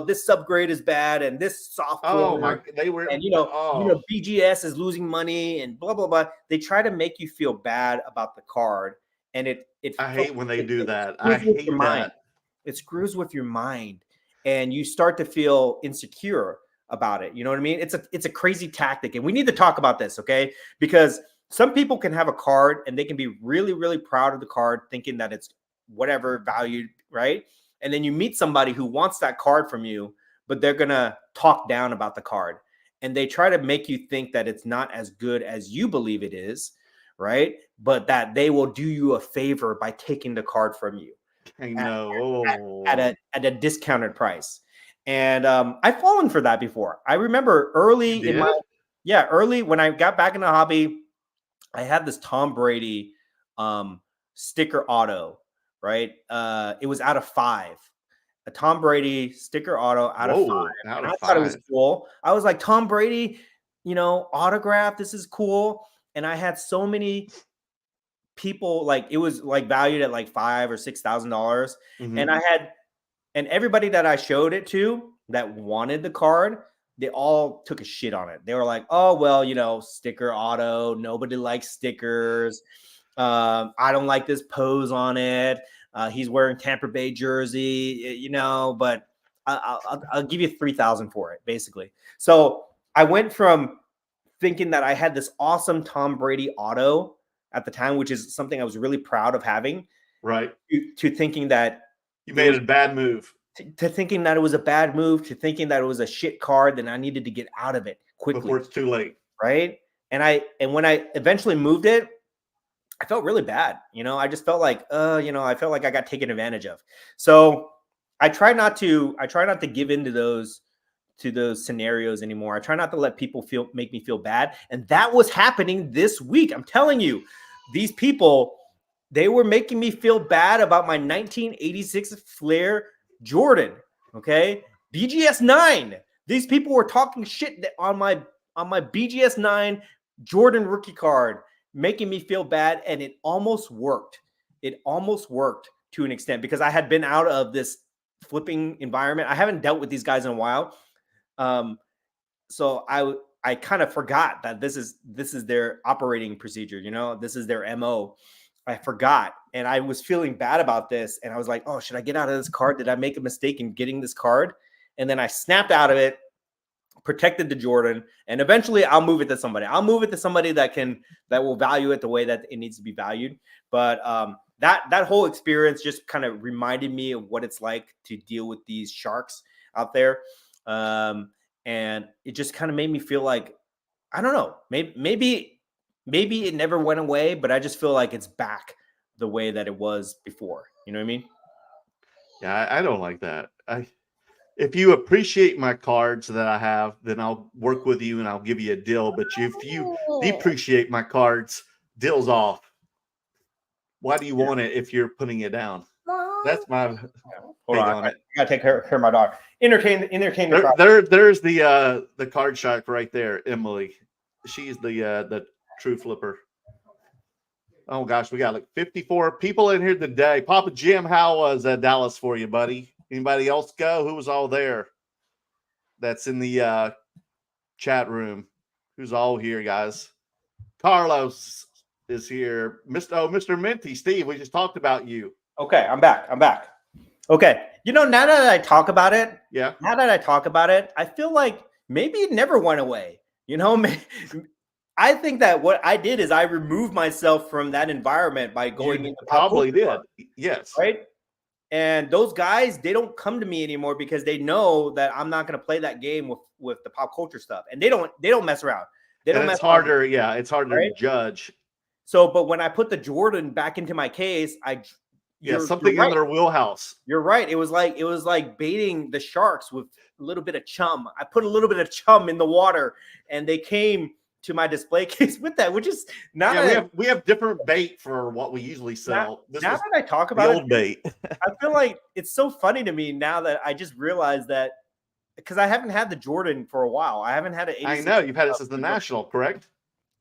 this subgrade is bad, and this soft Oh corner, my! They were, and oh, BGS is losing money, and blah blah blah." They try to make you feel bad about the card, and it. I hate when they do that. Screws I with hate your mind. that. It screws with your mind, and you start to feel insecure about it. You know what I mean? It's a crazy tactic, and we need to talk about this, okay? Because some people can have a card and they can be really, really proud of the card, thinking that it's whatever valued, right? And then you meet somebody who wants that card from you, but they're gonna talk down about the card, and they try to make you think that it's not as good as you believe it is, right? But that they will do you a favor by taking the card from you. I know. At a discounted price. And I've fallen for that before. I remember early when I got back in the hobby, I had this Tom Brady sticker auto, right? It was out of 5. A Tom Brady sticker auto out of 5. Out I of thought it was 5. cool. I was like, Tom Brady, autograph. This is cool. And I had so many people, like it was like valued at like $5,000 or $6,000, and everybody that I showed it to that wanted the card, they all took a shit on it. They were like, "Oh well, sticker auto. Nobody likes stickers. I don't like this pose on it. He's wearing Tampa Bay jersey, but I'll give you 3,000 for it, basically." So I went from thinking that I had this awesome Tom Brady auto at the time, which is something I was really proud of having, right? To thinking that you made a bad move, to thinking that it was a bad move, to thinking that it was a shit card, and I needed to get out of it quickly before it's too late, right? And when I eventually moved it, I felt really bad. I just felt like, I felt like I got taken advantage of. So I try not to give into those scenarios anymore. I try not to let people make me feel bad. And that was happening this week. I'm telling you, these people, they were making me feel bad about my 1986 Flair Jordan. Okay. BGS 9. These people were talking shit on my BGS 9 Jordan rookie card, making me feel bad. And it almost worked. It almost worked to an extent because I had been out of this flipping environment. I haven't dealt with these guys in a while. So I kind of forgot that this is their operating procedure, this is their MO. I forgot. And I was feeling bad about this. And I was like, oh, should I get out of this card? Did I make a mistake in getting this card? And then I snapped out of it, protected the Jordan, and eventually I'll move it to somebody. I'll move it to somebody that will value it the way that it needs to be valued. But that whole experience just kind of reminded me of what it's like to deal with these sharks out there. And it just kind of made me feel like, I don't know, maybe it never went away, but I just feel like it's back the way that it was before. You know what I mean? Yeah, I don't like that. If you appreciate my cards that I have, then I'll work with you and I'll give you a deal. But if you depreciate my cards, deal's off. Why do you want it if you're putting it down? That's my Hold on. I gotta take care of my dog. Entertain there's the card shark right there, Emily. She's the true flipper. Oh gosh, we got like 54 people in here today. Papa Jim, how was Dallas for you, buddy? Anybody else go? Who was all there? That's in the chat room. Who's all here, guys? Carlos is here. Mr. Minty, Steve, we just talked about you. Okay, I'm back. Okay. Now that I talk about it, I feel like maybe it never went away. I think that what I did is I removed myself from that environment by going into probably did. Yes. Right. And those guys, they don't come to me anymore because they know that I'm not going to play that game with the pop culture stuff. And they don't mess around. It's harder. Yeah. It's harder to judge. So, but when I put the Jordan back into my case, something right. in their wheelhouse. You're right. It was like baiting the sharks with a little bit of chum. I put a little bit of chum in the water, and they came to my display case with that, which is not. We have different bait for what we usually sell. Now that I talk about old bait. I feel like it's so funny to me now that I just realized that, because I haven't had the Jordan for a while. I haven't had it. I know you've had it since the National, correct?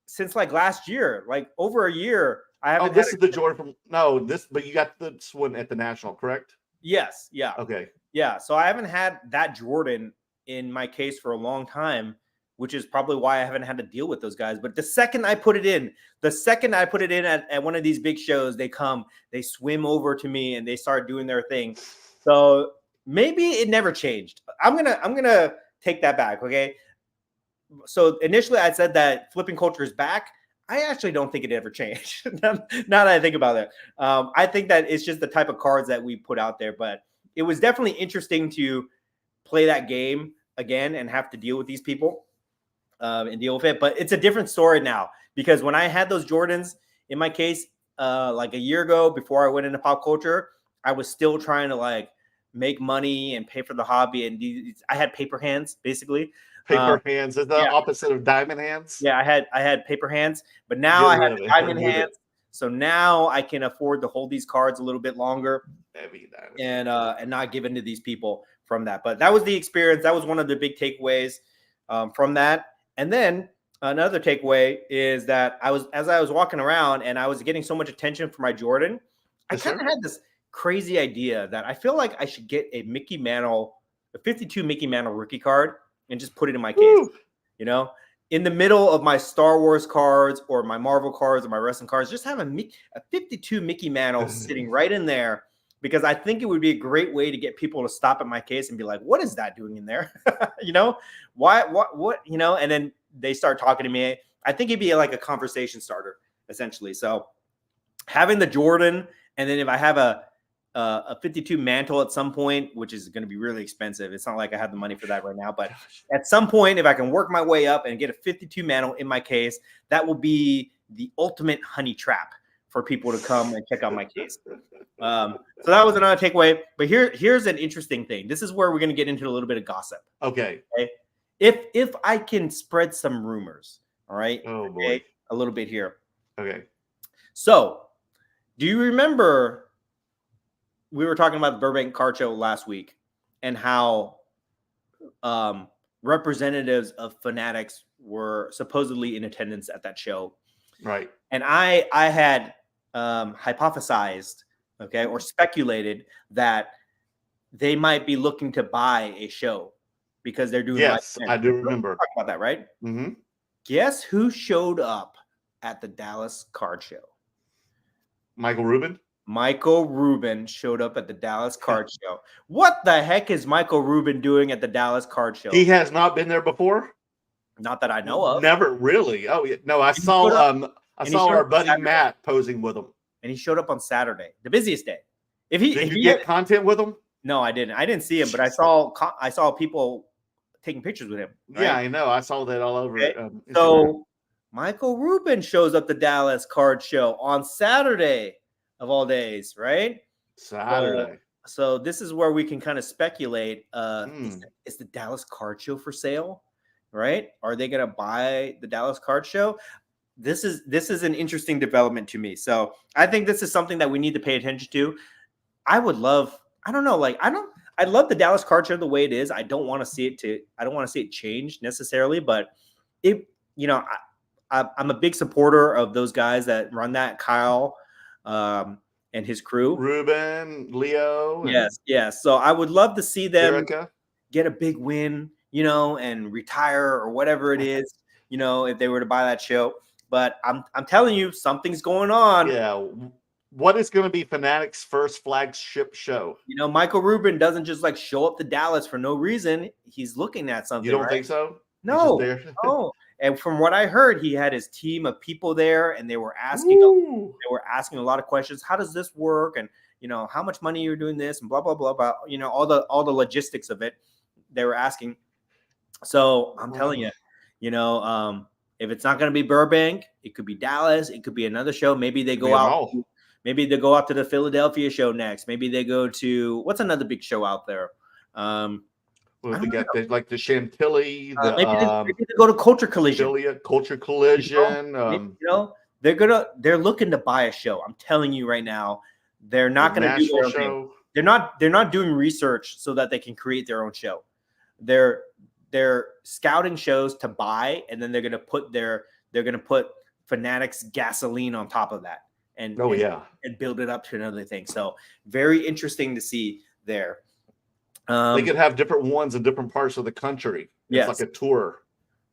Since like last year, like over a year. I haven't. This is the Jordan but you got this one at the National, correct? Yes. Yeah. Okay. Yeah. So I haven't had that Jordan in my case for a long time, which is probably why I haven't had to deal with those guys. But the second I put it in at one of these big shows, they swim over to me and they start doing their thing. So maybe it never changed. I'm gonna take that back. Okay. So initially I said that flipping culture is back. I actually don't think it ever changed. Now that I think about it, I think that it's just the type of cards that we put out there. But it was definitely interesting to play that game again and have to deal with these people and deal with it. But it's a different story now, because when I had those Jordans in my case, like a year ago, before I went into pop culture, I was still trying to like make money and pay for the hobby. And I had paper hands, basically. Paper hands is the opposite of diamond hands. Yeah, I had paper hands, but now I have diamond hands. So now I can afford to hold these cards a little bit longer and not give in to these people from that. But that was the experience. That was one of the big takeaways from that. And then another takeaway is that as I was walking around and I was getting so much attention for my Jordan, I kind of had this crazy idea that I feel like I should get a 52 Mickey Mantle rookie card and just put it in my case, in the middle of my Star Wars cards or my Marvel cards or my wrestling cards, just have a 52 Mickey Mantle sitting right in there, because I think it would be a great way to get people to stop at my case and be like, what is that doing in there? Why, what, and then they start talking to me. I think it'd be like a conversation starter, essentially. So having the Jordan, and then if I have a 52 mantle at some point, which is going to be really expensive. It's not like I have the money for that right now, but at some point, if I can work my way up and get a 52 mantle in my case, that will be the ultimate honey trap for people to come and check out my case. So that was another takeaway. But here's an interesting thing. This is where we're going to get into a little bit of gossip. Okay. If I can spread some rumors, all right. Oh boy. A little bit here. Okay. So, do you remember? We were talking about the Burbank card show last week and how representatives of Fanatics were supposedly in attendance at that show. Right. And I had hypothesized, or speculated that they might be looking to buy a show because they're doing. Yes, I do remember. Talk about that, right? Mm-hmm. Guess who showed up at the Dallas card show? Michael Rubin. Michael Rubin showed up at the Dallas card show. What the heck is Michael Rubin doing at the Dallas card show? He has not been there before. Not that I know of. Never really. Oh yeah. No, I saw our buddy Matt posing with him. And he showed up on Saturday, the busiest day. Did you get content with him? No, I didn't. I didn't see him, but I saw people taking pictures with him. Right? Yeah, I know. I saw that all over. Okay. So Michael Rubin shows up the Dallas card show on Saturday. Of all days, right? Saturday. So this is where we can kind of speculate. Is the Dallas card show for sale? Right? Are they going to buy the Dallas card show? This is an interesting development to me. So I think this is something that we need to pay attention to. I love the Dallas card show the way it is. I don't want to see it change necessarily, but I'm a big supporter of those guys that run that, Kyle. And his crew, Ruben, Leo. Yes. So I would love to see them Erica get a big win, and retire or whatever it is, if they were to buy that show. But I'm telling you, something's going on. Yeah. What is going to be Fanatics' first flagship show? Michael Rubin doesn't just like show up to Dallas for no reason. He's looking at something. You don't think so? No. No. And from what I heard, he had his team of people there, and they were asking a lot of questions. How does this work? And how much money you're doing this, and blah blah blah blah. All the logistics of it. They were asking. So I'm telling you, if it's not going to be Burbank, it could be Dallas. It could be another show. Maybe they go out. Maybe they go up to the Philadelphia show next. Maybe they go to what's another big show out there? Well, they got like the Chantilly, the maybe they go to Culture Collision. Culture Collision. They're looking to buy a show. I'm telling you right now, they're not going to do their own thing. They're not doing research so that they can create their own show. They're scouting shows to buy, and then they're going to put Fanatics gasoline on top of that, and build it up to another thing. So very interesting to see there. They could have different ones in different parts of the country. It's like a tour.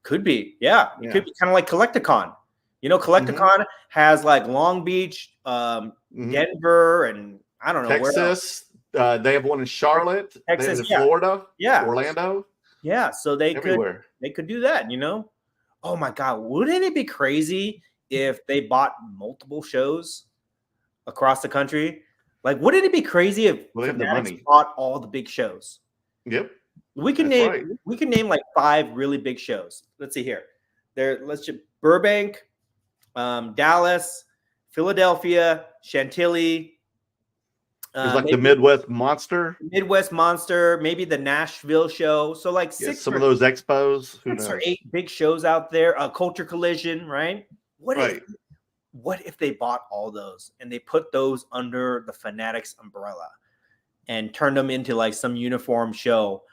Could be, yeah. It could be kind of like Collecticon. Collecticon has like Long Beach, Denver, and I don't know, Texas. They have one in Charlotte. Texas, they have in Florida. Yeah, Orlando. Yeah, so they could do that. Oh my God, wouldn't it be crazy if they bought multiple shows across the country? Like, wouldn't it be crazy if Fanatics bought all the big shows? Yep. We can name like 5 really big shows. Let's see here. Let's just Burbank, Dallas, Philadelphia, Chantilly. It's like the Midwest Monster. Maybe the Nashville show. So like 6 some of those expos. 6 or 8 big shows out there. Culture Collision, right? What if they bought all those and they put those under the Fanatics umbrella and turned them into like some uniform show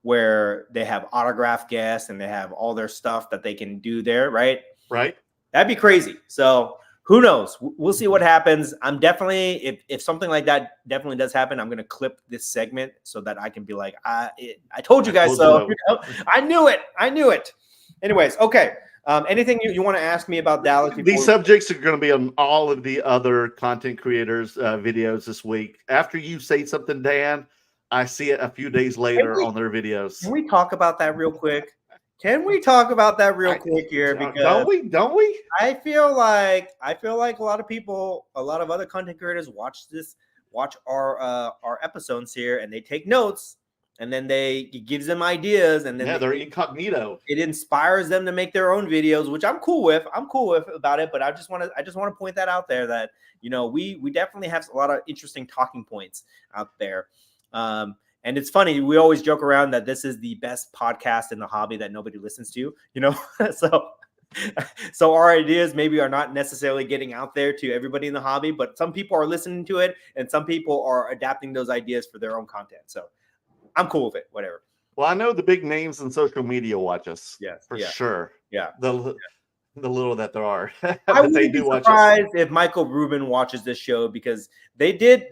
where they have autograph guests and they have all their stuff that they can do there, right? Right. That'd be crazy. So who knows? We'll see what happens. I'm definitely, if something like that definitely does happen, I'm going to clip this segment so that I can be like, I told you guys so. I knew it. Anyways, okay. Anything you want to ask me about Dallas? These subjects are going to be on all of the other content creators' videos this week. After you say something, Dan, I see it a few days later on their videos. Can we talk about that real quick? Here? Because don't we? I feel like a lot of other content creators watch our episodes here, and they take notes. And then it gives them ideas, and then they're incognito. It inspires them to make their own videos, which I'm cool with. About it, but I just want to point that out there that we definitely have a lot of interesting talking points out there. And it's funny, we always joke around that this is the best podcast in the hobby that nobody listens to. So our ideas maybe are not necessarily getting out there to everybody in the hobby, but some people are listening to it, and some people are adapting those ideas for their own content. So I'm cool with it, whatever. Well, I know the big names in social media watch us. Yes, for sure. Yeah. The little that there are. I wouldn't be surprised if Michael Rubin watches this show, because they did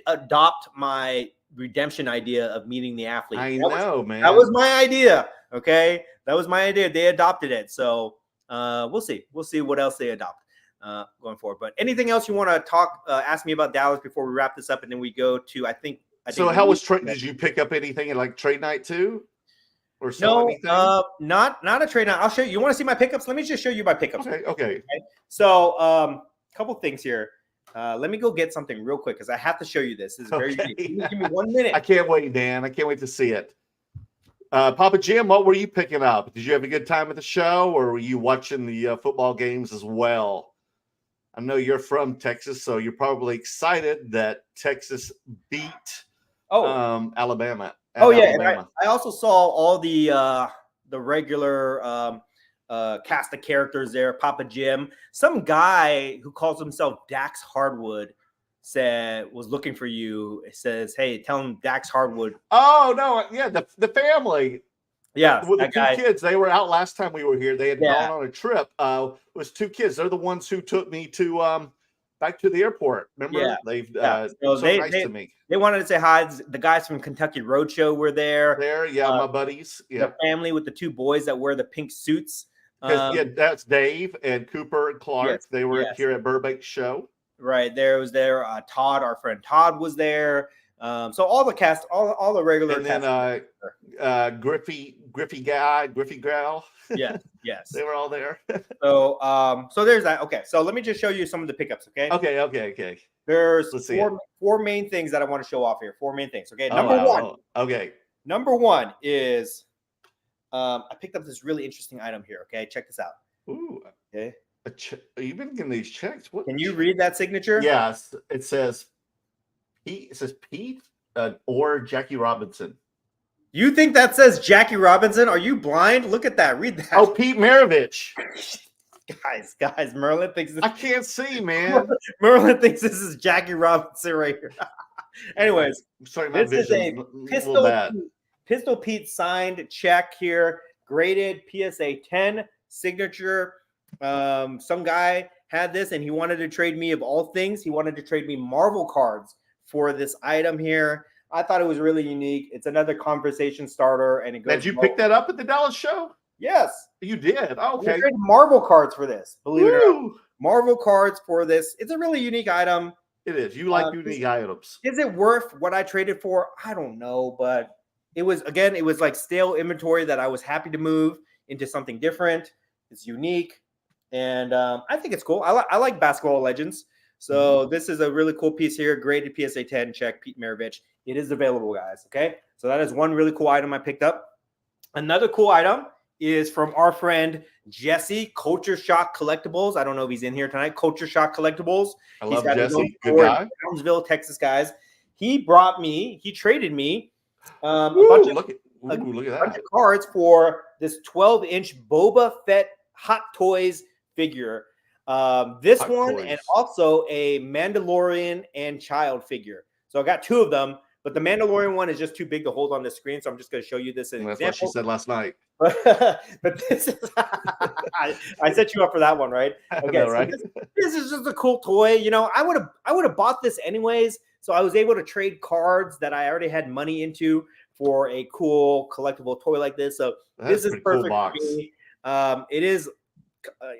adopt my redemption idea of meeting the athlete. Man. That was my idea. Okay. That was my idea. They adopted it. So we'll see. We'll see what else they adopt going forward. But anything else you want to ask me about Dallas before we wrap this up, and then we go to, I think how was trade? Did you pick up anything in like trade night too? Or anything? Not a trade night. I'll show you. You want to see my pickups? Let me just show you my pickups. Okay. So a couple things here. Let me go get something real quick because I have to show you this. This is very unique. Give me 1 minute. I can't wait, Dan. I can't wait to see it. Papa Jim, what were you picking up? Did you have a good time at the show, or were you watching the football games as well? I know you're from Texas, so you're probably excited that Texas beat Alabama. And I also saw all the regular cast of characters there. Papa Jim, some guy who calls himself Dax Hardwood was looking for you. It says, "Hey, tell him Dax Hardwood." Oh no, yeah, the family. Yeah, with the 2 kids. They were out last time we were here. They had gone on a trip. It was 2 kids. They're the ones who took me to back to the airport. Remember? Yeah. They've nice to me. They wanted to say hi. The guys from Kentucky Roadshow were there. My buddies. Yeah. The family with the 2 boys that wear the pink suits. That's Dave and Cooper and Clark. Yes, they were here at Burbank show. Right. Todd, our friend Todd, was there. So all the cast, all the regular. And then Griffey Growl. Yes. They were all there. So there's that. Okay. So let me just show you some of the pickups. Okay. Okay. There's four main things that I want to show off here. 4 main things. Okay. One. Okay. Number 1 is I picked up this really interesting item here. Okay. Check this out. Ooh. Okay. Are you been getting these checks? What? Can you read that signature? Yes, it says Pete. It says Pete or Jackie Robinson. You think that says Jackie Robinson? Are you blind? Look at that. Read that. Oh, Pete Maravich. Guys, Merlin thinks this. I can't see, man. Merlin thinks this is Jackie Robinson right here. Anyways, Sorry, my this is a Pistol Pete signed check here, graded PSA 10 signature. Some guy had this and he wanted to trade me, of all things, he wanted to trade me Marvel cards for this item here. I thought it was really unique. It's another conversation starter, and it goes. Did you pick that up at the Dallas show? Yes, you did. Okay, traded Marvel cards for this. Believe it or not, Marvel cards for this. It's a really unique item. It is. You like unique items. Is it worth what I traded for? I don't know, but it was like stale inventory that I was happy to move into something different. It's unique, and I think it's cool. I like basketball legends. So this is a really cool piece here. Graded PSA 10 check, Pete Maravich. It is available, guys. Okay. So that is one really cool item I picked up. Another cool item is from our friend Jesse, Culture Shock Collectibles. I don't know if he's in here tonight. Culture Shock Collectibles. I love Jesse. Good guy. Brownsville, Texas, guys. He traded me a bunch of cards for this 12-inch Boba Fett Hot Toys figure. This one and also a Mandalorian and Child figure. So I got two of them, but the Mandalorian one is just too big to hold on the screen. So I'm just going to show you this as an example. That's what she said last night. But this is I set you up for that one, right? Okay, know, right? This is just a cool toy. You know, I would have bought this anyways. So I was able to trade cards that I already had money into for a cool collectible toy like this. So this is perfect for me. It is.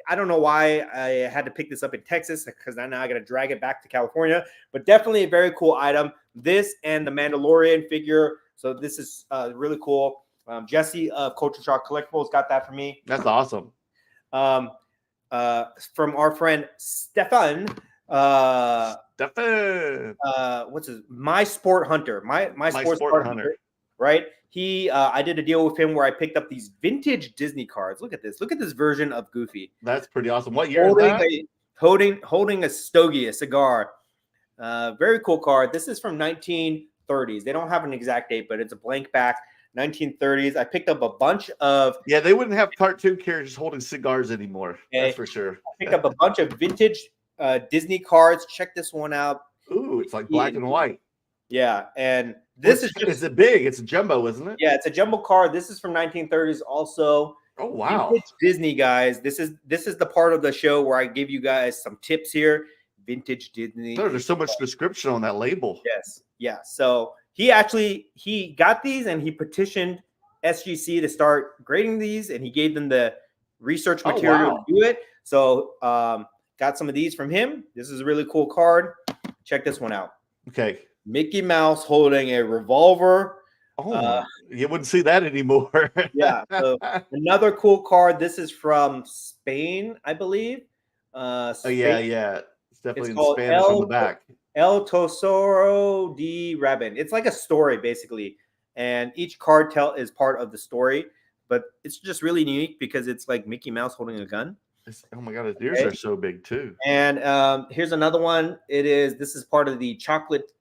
I don't know why I had to pick this up in Texas, because now I got to drag it back to California, but definitely a very cool item. This and the Mandalorian figure. So this is really cool. Jesse of Culture Shock Collectibles got that for me. That's awesome. From our friend Stefan. What's his? My Sport Hunter. My Sport Hunter. Right. I did a deal with him where I picked up these vintage Disney cards. Look at this. Look at this version of Goofy. That's pretty awesome. What year is that? Holding a stogie, a cigar. Very cool card. This is from 1930s. They don't have an exact date, but it's a blank back. 1930s. I picked up a bunch of. Yeah, they wouldn't have cartoon characters holding cigars anymore. Okay. That's for sure. I picked up a bunch of vintage Disney cards. Check this one out. Ooh, it's like black and white. Yeah, and this is just. Is it big? It's a jumbo, isn't it? Yeah, it's a jumbo card. This is from 1930s also. Oh wow. Vintage Disney, guys. This is the part of the show where I give you guys some tips here. Vintage Disney. There's so much description on that label. Yes. Yeah. So he got these and he petitioned SGC to start grading these, and he gave them the research material to do it. So got some of these from him. This is a really cool card. Check this one out. Okay. Mickey Mouse holding a revolver. Oh, you wouldn't see that anymore. Yeah. So another cool card. This is from Spain, I believe. Spain. Yeah. It's definitely in Spanish on the back. El Tesoro de Rabin. It's like a story, basically. And each card is part of the story. But it's just really unique because it's like Mickey Mouse holding a gun. Oh my God, his ears are so big too. And here's another one. This is part of the chocolate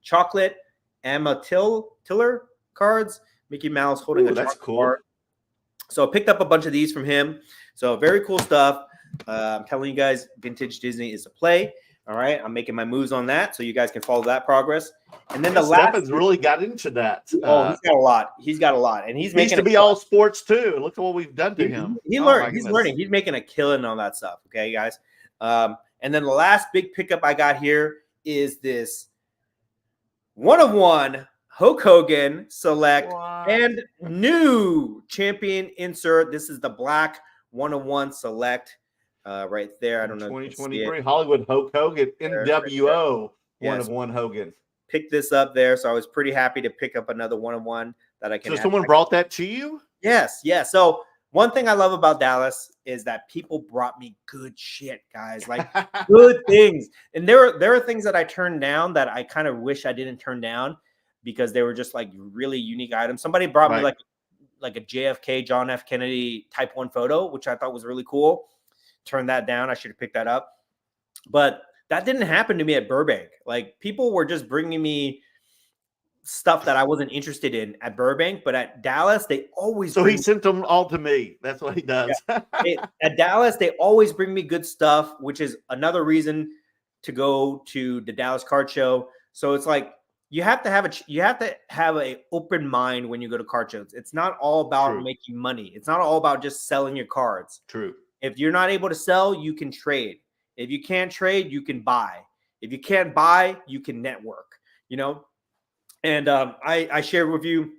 Amatiller cards. Mickey Mouse holding a that's cool. Card. So I picked up a bunch of these from him. So very cool stuff. I'm telling you guys, vintage Disney is a play. All right, I'm making my moves on that, so you guys can follow that progress. And then Stefan's really got into that. He's got a lot. He's got a lot, and he's making to be all sports too. Look at what we've done to him. He's learning. He's making a killing on that stuff. Okay, guys. And then the last big pickup I got here is this 1-of-1 Hulk Hogan Select and new champion insert. This is the black 1-of-1 Select. Right there. I don't know. 2023 Hollywood Hulk Hogan NWO 1-of-1 Hogan. Pick this up there. So I was pretty happy to pick up another 1-of-1 that I can. So someone brought that to you? Yes. Yeah. So one thing I love about Dallas is that people brought me good shit, guys, like good things. And there are things that I turned down that I kind of wish I didn't turn down because they were just like really unique items. Somebody brought me like a JFK John F. Kennedy Type 1 photo, which I thought was really cool. turned that down. I should have picked that up. But that didn't happen to me at Burbank. Like, people were just bringing me stuff that I wasn't interested in at Burbank, but at Dallas, they always he sent them all to me. That's what he does. Yeah. At Dallas, they always bring me good stuff, which is another reason to go to the Dallas Card Show. So it's like you have to have a open mind when you go to card shows. It's not all about making money. It's not all about just selling your cards. True. If you're not able to sell, you can trade. If you can't trade, you can buy. If you can't buy, you can network. You know. And I shared with you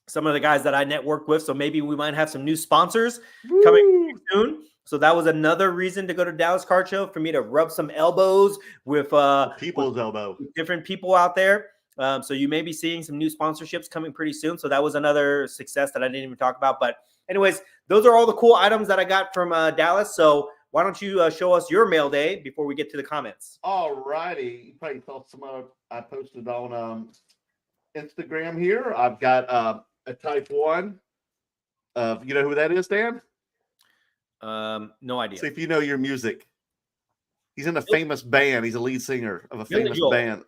some of the guys that I networked with. So maybe we might have some new sponsors coming soon. So that was another reason to go to Dallas Card Show, for me to rub some elbows with different people out there. So you may be seeing some new sponsorships coming pretty soon. So that was another success that I didn't even talk about. But anyways, those are all the cool items that I got from Dallas. So why don't you show us your mail day before we get to the comments? All righty. You probably saw some I posted on Instagram here. I've got a Type 1. You know who that is, Dan? No idea. See if you know your music. He's in a famous band. He's a lead singer of a famous band.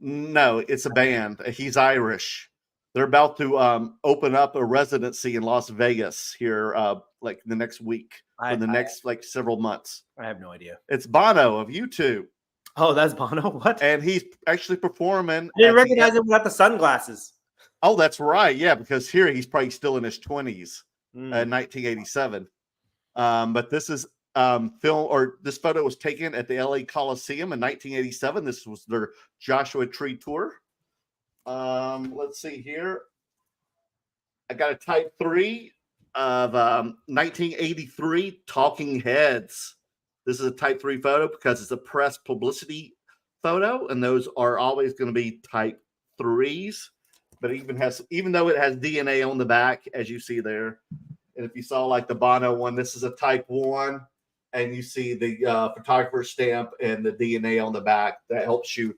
No, it's a band. He's Irish. They're about to open up a residency in Las Vegas here like the next week or the next like several months. I have no idea. It's Bono of U2. Oh, that's Bono? What? And he's actually performing. I didn't recognize him without the sunglasses. Oh, that's right. Yeah, because here he's probably still in his 20s, 1987. But this is this photo was taken at the LA Coliseum in 1987. This was their Joshua Tree tour. Let's see here. I got a Type 3 of 1983 Talking Heads. This is a Type 3 photo because it's a press publicity photo, and those are always going to be Type 3s. But it even though it has DNA on the back, as you see there, and if you saw like the Bono one, this is a Type 1, and you see the photographer's stamp and the DNA on the back. That helps you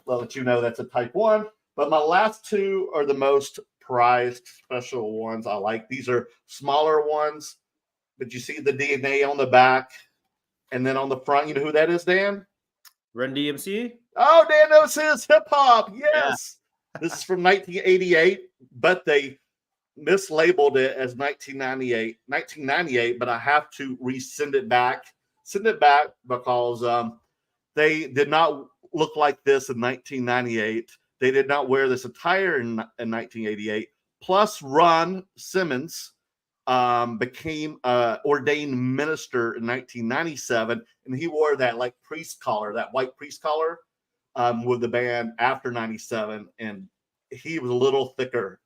let you know that's a Type 1. But my last two are the most prized special ones I like. These are smaller ones, but you see the DNA on the back. And then on the front, you know who that is, Dan? Run DMC? Oh, Dan knows his hip hop. Yes. Yeah. This is from 1988, but they mislabeled it as 1998, but I have to resend it back. Send it back because they did not look like this in 1998. They did not wear this attire in 1988. Plus, Ron Simmons became ordained minister in 1997, and he wore that like priest collar, that white priest collar, with the band after 97, and he was a little thicker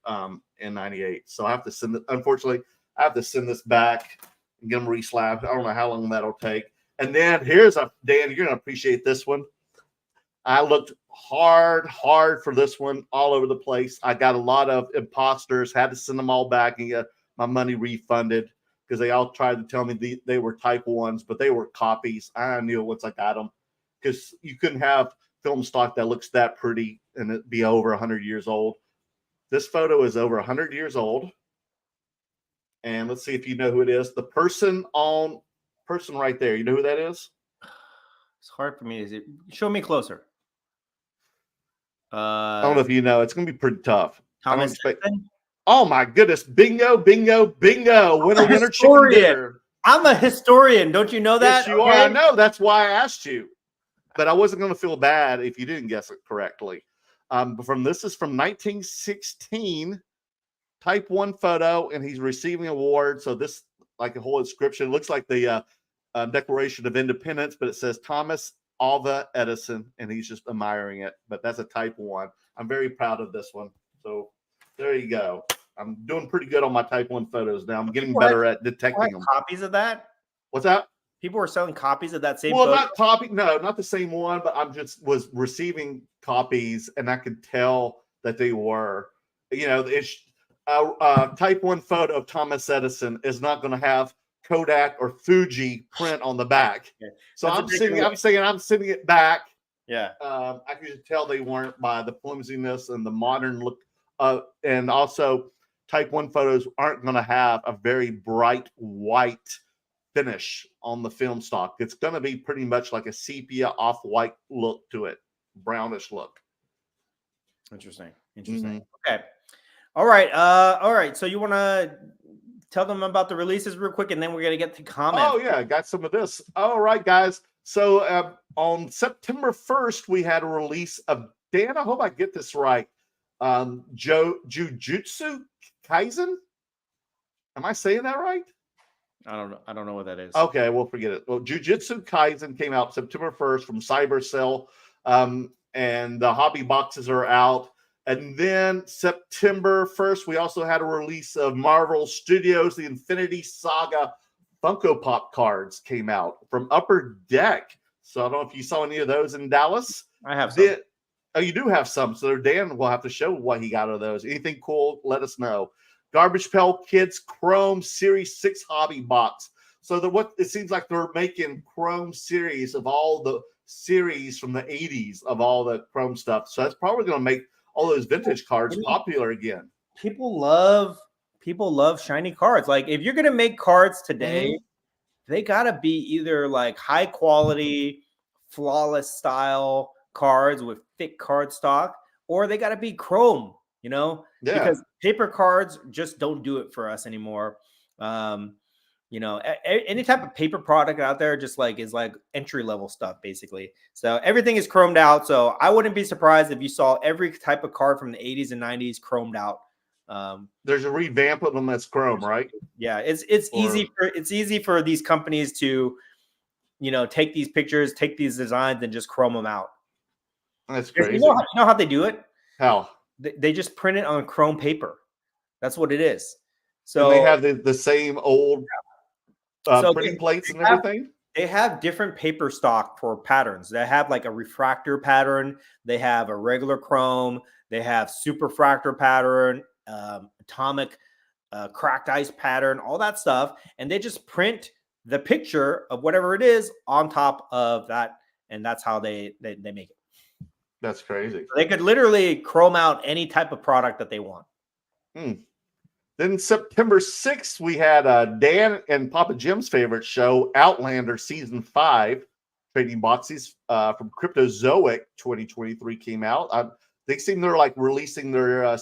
in 98. So I have to send it. Unfortunately, I have to send this back and get them reslabbed. I don't know how long that'll take. And then here's Dan, you're gonna appreciate this one. I looked hard for this one all over the place. I got a lot of imposters, had to send them all back and get my money refunded because they all tried to tell me they were Type 1s, but they were copies. I knew it once I got them because you couldn't have film stock that looks that pretty and it be over 100 years old. This photo is over 100 years old. And let's see if you know who it is. The person right there. You know who that is? It's hard for me to see. Show me closer. I don't know if you know. It's going to be pretty tough. Thomas. Oh my goodness! Bingo! Winner, chicken dinner. I'm a historian. Don't you know that? Yes, you are. I know. That's why I asked you. But I wasn't going to feel bad if you didn't guess it correctly. This is from 1916, Type 1 photo, and he's receiving an award. So this, like a whole inscription, looks like the Declaration of Independence, but it says Thomas Alva Edison, and he's just admiring it. But that's a Type 1. I'm very proud of this one. So there you go. I'm doing pretty good on my Type 1 photos now. I'm getting better at detecting them. Copies of that? What's that? People were selling copies of that same photo? Not the same one, but was receiving copies, and I could tell that they were. You know, Type 1 photo of Thomas Edison is not going to have Kodak or Fuji print on the back. Yeah. So I'm sending it back. Yeah. I could just tell they weren't by the flimsiness and the modern look. And also Type 1 photos aren't going to have a very bright white finish on the film stock. It's going to be pretty much like a sepia off-white look to it, brownish look. Interesting. Okay. All right. So you want to tell them about the releases real quick, and then we're going to get to comments. Oh, yeah. Got some of this. All right, guys. So on September 1st, we had a release of, Dan, I hope I get this right, Jujutsu Kaisen? Am I saying that right? I don't know what that is. Okay, we'll forget it. Well, Jujutsu Kaisen came out September 1st from Cybercell, and the hobby boxes are out. And then September 1st, we also had a release of Marvel Studios. The Infinity Saga Funko Pop cards came out from Upper Deck. So I don't know if you saw any of those in Dallas. I have some. Oh, you do have some. So Dan will have to show what he got of those. Anything cool, let us know. Garbage Pail Kids Chrome Series 6 hobby box. So what it seems like they're making Chrome series of all the series from the 80s of all the Chrome stuff. So that's probably going to make all those vintage cards popular again. People love shiny cards. Like if you're going to make cards today, they got to be either like high quality, flawless style cards with thick card stock, or they got to be Chrome, because paper cards just don't do it for us anymore. Any type of paper product out there just like is like entry level stuff basically. So everything is chromed out. So I wouldn't be surprised if you saw every type of card from the 80s and 90s chromed out. There's a revamp of them that's Chrome, right? Yeah, it's easy for these companies to, take these pictures, take these designs, and just chrome them out. That's crazy. You know how they do it? How? They just print it on chrome paper. That's what it is. So and they have the same old printing plates and everything. They have different paper stock for patterns. They have like a refractor pattern. They have a regular chrome. They have superfractor pattern, atomic cracked ice pattern, all that stuff. And they just print the picture of whatever it is on top of that. And that's how they make it. That's crazy. They could literally chrome out any type of product that they want. Then September 6th, we had Dan and Papa Jim's favorite show, Outlander Season 5. Trading boxes from Cryptozoic 2023 came out. They seem they're like releasing their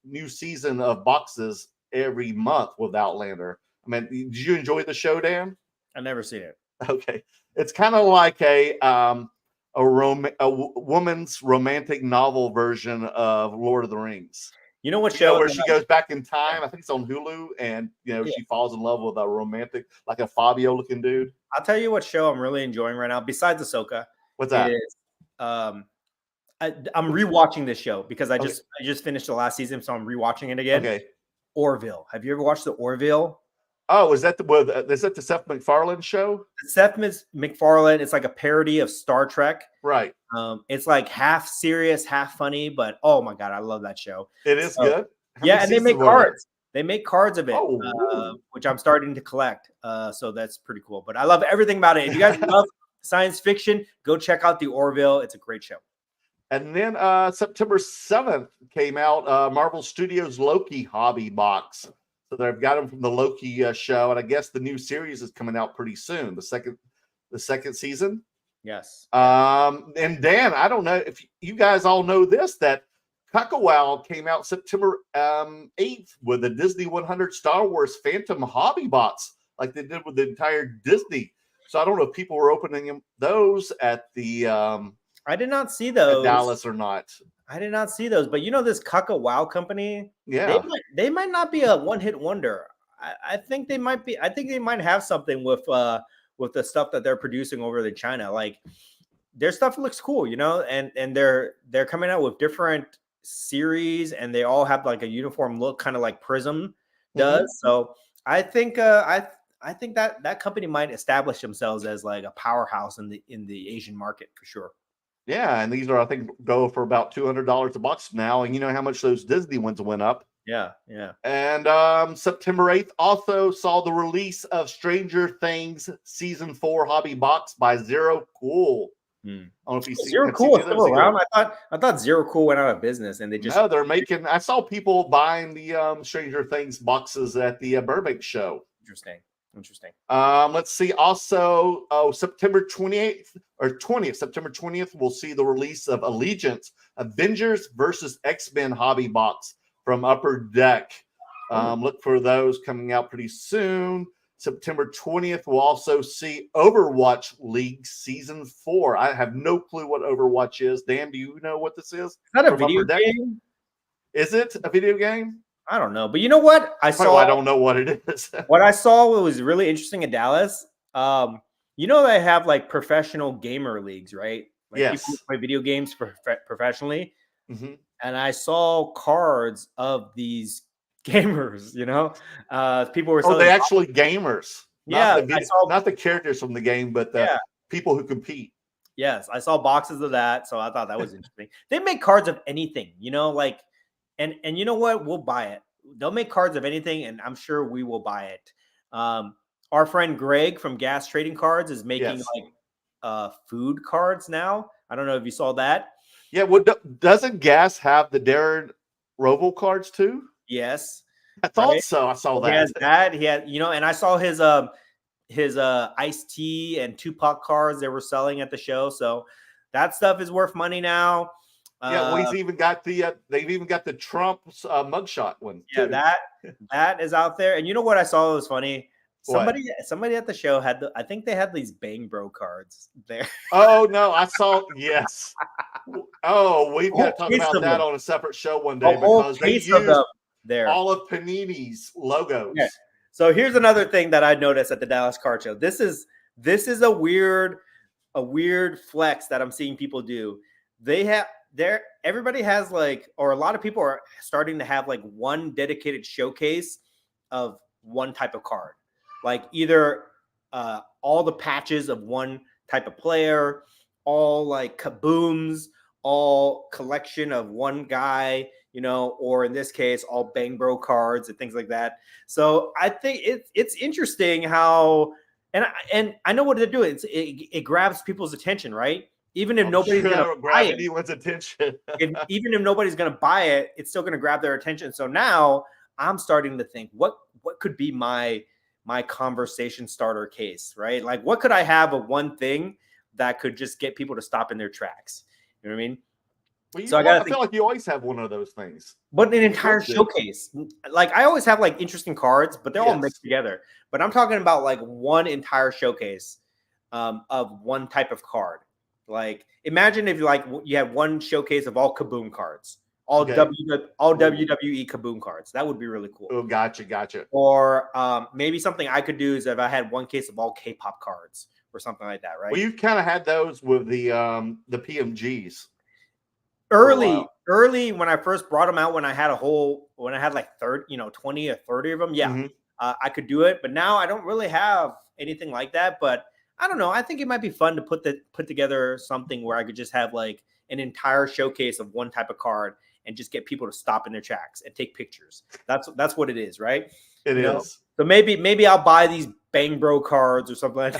new season of boxes every month with Outlander. I mean, did you enjoy the show, Dan? I've never seen it. Okay. It's kind of like a woman's romantic novel version of Lord of the Rings. You know what show? Where she goes back in time. I think it's on Hulu, and she falls in love with a romantic, like a Fabio looking dude. I'll tell you what show I'm really enjoying right now, besides Ahsoka. What's that? I'm rewatching this show because I just finished the last season, so I'm rewatching it again. Okay. Orville. Have you ever watched the Orville? Oh, is that the Seth MacFarlane show? Seth MacFarlane. It's like a parody of Star Trek. Right. It's like half serious, half funny, but oh my god, I love that show. It is good. And they make cards. They make cards of it, Oh, which I'm starting to collect. So that's pretty cool. But I love everything about it. If you guys love science fiction, go check out the Orville. It's a great show. And then September 7th came out Marvel Studios Loki hobby box. So they've got them from the Loki show, and I guess the new series is coming out pretty soon. The second season. Yes. And Dan, I don't know if you guys all know this, that Cuckawell came out September 8th with a Disney 100 Star Wars Phantom hobby box, like they did with the entire Disney. So I don't know if people were opening those at the I did not see those Dallas or not. I did not see those, but this Cuckawell company, they might not be a one-hit wonder. I think they might be. I think they might have something with the stuff that they're producing over in China. Like their stuff looks cool, and they're coming out with different series, and they all have like a uniform look, kind of like Prism does. So I think I think that company might establish themselves as like a powerhouse in the Asian market for sure. Yeah, and these are, I think, go for about $200 a box now, and you know how much those Disney ones went up. Yeah. And September 8th also saw the release of Stranger Things Season 4 hobby box by Zero Cool. I don't know if you see Zero Cool is still around. I thought Zero Cool went out of business, and they just they're making. I saw people buying the Stranger Things boxes at the Burbank show. Interesting. Interesting. Let's see. Also, September 28th or 20th, September 20th, we'll see the release of Allegiance Avengers versus X-Men hobby box from Upper Deck. Look for those coming out pretty soon. September 20th, we'll also see Overwatch League Season 4. I have no clue what Overwatch is. Dan, do you know what this is? Is that a video game? Is it a video game? I don't know. But you know what? I don't know what it is. What I saw was really interesting in Dallas. You know, they have like professional gamer leagues, right? Like yes. People play video games professionally. Mm-hmm. And I saw cards of these gamers, you know, people were selling. Oh, they actually gamers. Yeah, not the characters from the game, but the people who compete. Yes, I saw boxes of that, so I thought that was interesting. They make cards of anything, you know, like, and you know what? We'll buy it. They'll make cards of anything, and I'm sure we will buy it. Our friend Greg from Gas Trading Cards is making like food cards now. I don't know if you saw that. Yeah, well, doesn't Gas have the Darren Roval cards too? Yes, I thought so. I saw that. He has that. He had, you know, and I saw his Ice-T and Tupac cards they were selling at the show. So that stuff is worth money now. Yeah, well, he's even got the they've even got the Trump mugshot one. Yeah, too. that is out there. And you know what I saw was funny? Somebody at the show had I think they had these Bang Bro cards there. Oh no, I saw yes. Oh, we've got to talk about that on a separate show one day because they used there all of Panini's logos. Yeah. So here's another thing that I noticed at the Dallas Card Show. This is a weird flex that I'm seeing people do. Everybody has like, or a lot of people are starting to have like one dedicated showcase of one type of card. Like either all the patches of one type of player, all like kabooms, all collection of one guy, you know, or in this case, all Bang Bro cards and things like that. So I think it's interesting how, and I know what they're doing. It grabs people's attention, right? Even if nobody's going to grab anyone's attention, even if nobody's going to buy it, it's still going to grab their attention. So now I'm starting to think, what could be my conversation starter case, right? Like, what could I have of one thing that could just get people to stop in their tracks? You know what I mean? Well, I feel like you always have one of those things. But an entire showcase. Like, I always have like interesting cards, but they're all mixed together. But I'm talking about like one entire showcase of one type of card. Like, imagine if you had one showcase of all Kaboom cards. All WWE Kaboom cards. That would be really cool. Oh, gotcha. Or maybe something I could do is if I had one case of all K-pop cards or something like that, right? Well, you kind of had those with the PMGs. Early when I first brought them out, when I had like 20 or 30 of them, I could do it. But now I don't really have anything like that. But I don't know. I think it might be fun to put together something where I could just have like an entire showcase of one type of card and just get people to stop in their tracks and take pictures. That's what it is, right? It is. So maybe I'll buy these Bang Bro cards or something like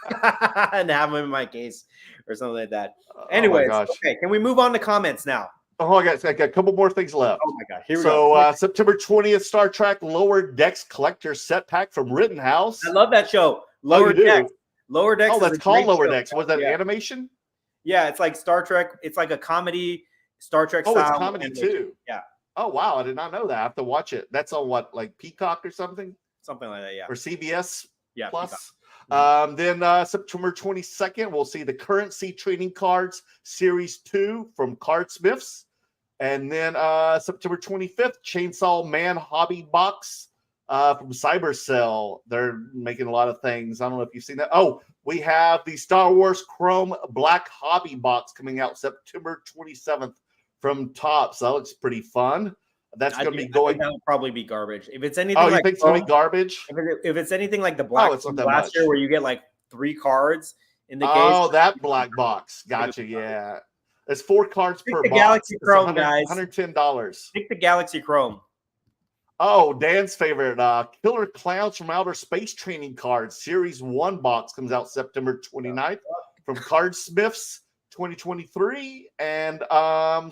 that and have them in my case or something like that. Anyways, okay, can we move on to comments now? Oh, I got a couple more things left. Oh my God, here we go. September 20th, Star Trek Lower Decks Collector Set Pack from Rittenhouse. I love that show. Lower Decks. Lower Decks. Oh, that's called Lower Decks. Was that animation? Yeah, it's like Star Trek. It's like a comedy, Star Trek style. Oh, it's comedy animation too. Yeah. Oh, wow. I did not know that. I have to watch it. That's on what, like Peacock or something? Something like that, yeah. Or CBS Plus. Peacock. Then September 22nd, we'll see the Currency Trading Cards Series 2 from Cardsmiths. And then September 25th, Chainsaw Man Hobby Box from Cybercell. They're making a lot of things. I don't know if you've seen that. Oh, we have the Star Wars Chrome Black Hobby Box coming out September 27th from Topps. That looks pretty fun. That's going to be going. That will probably be garbage. If it's anything, you think it's going to be garbage? If it's anything like the black from last year, where you get like 3 cards in the case. Oh, that black box. Gotcha. Yeah, it's 4 cards per box. Galaxy Chrome, guys. $110. Pick the Galaxy Chrome. Oh, Dan's favorite, Killer Clowns from Outer Space Training Cards Series 1 box comes out September 29th from Cardsmiths 2023. And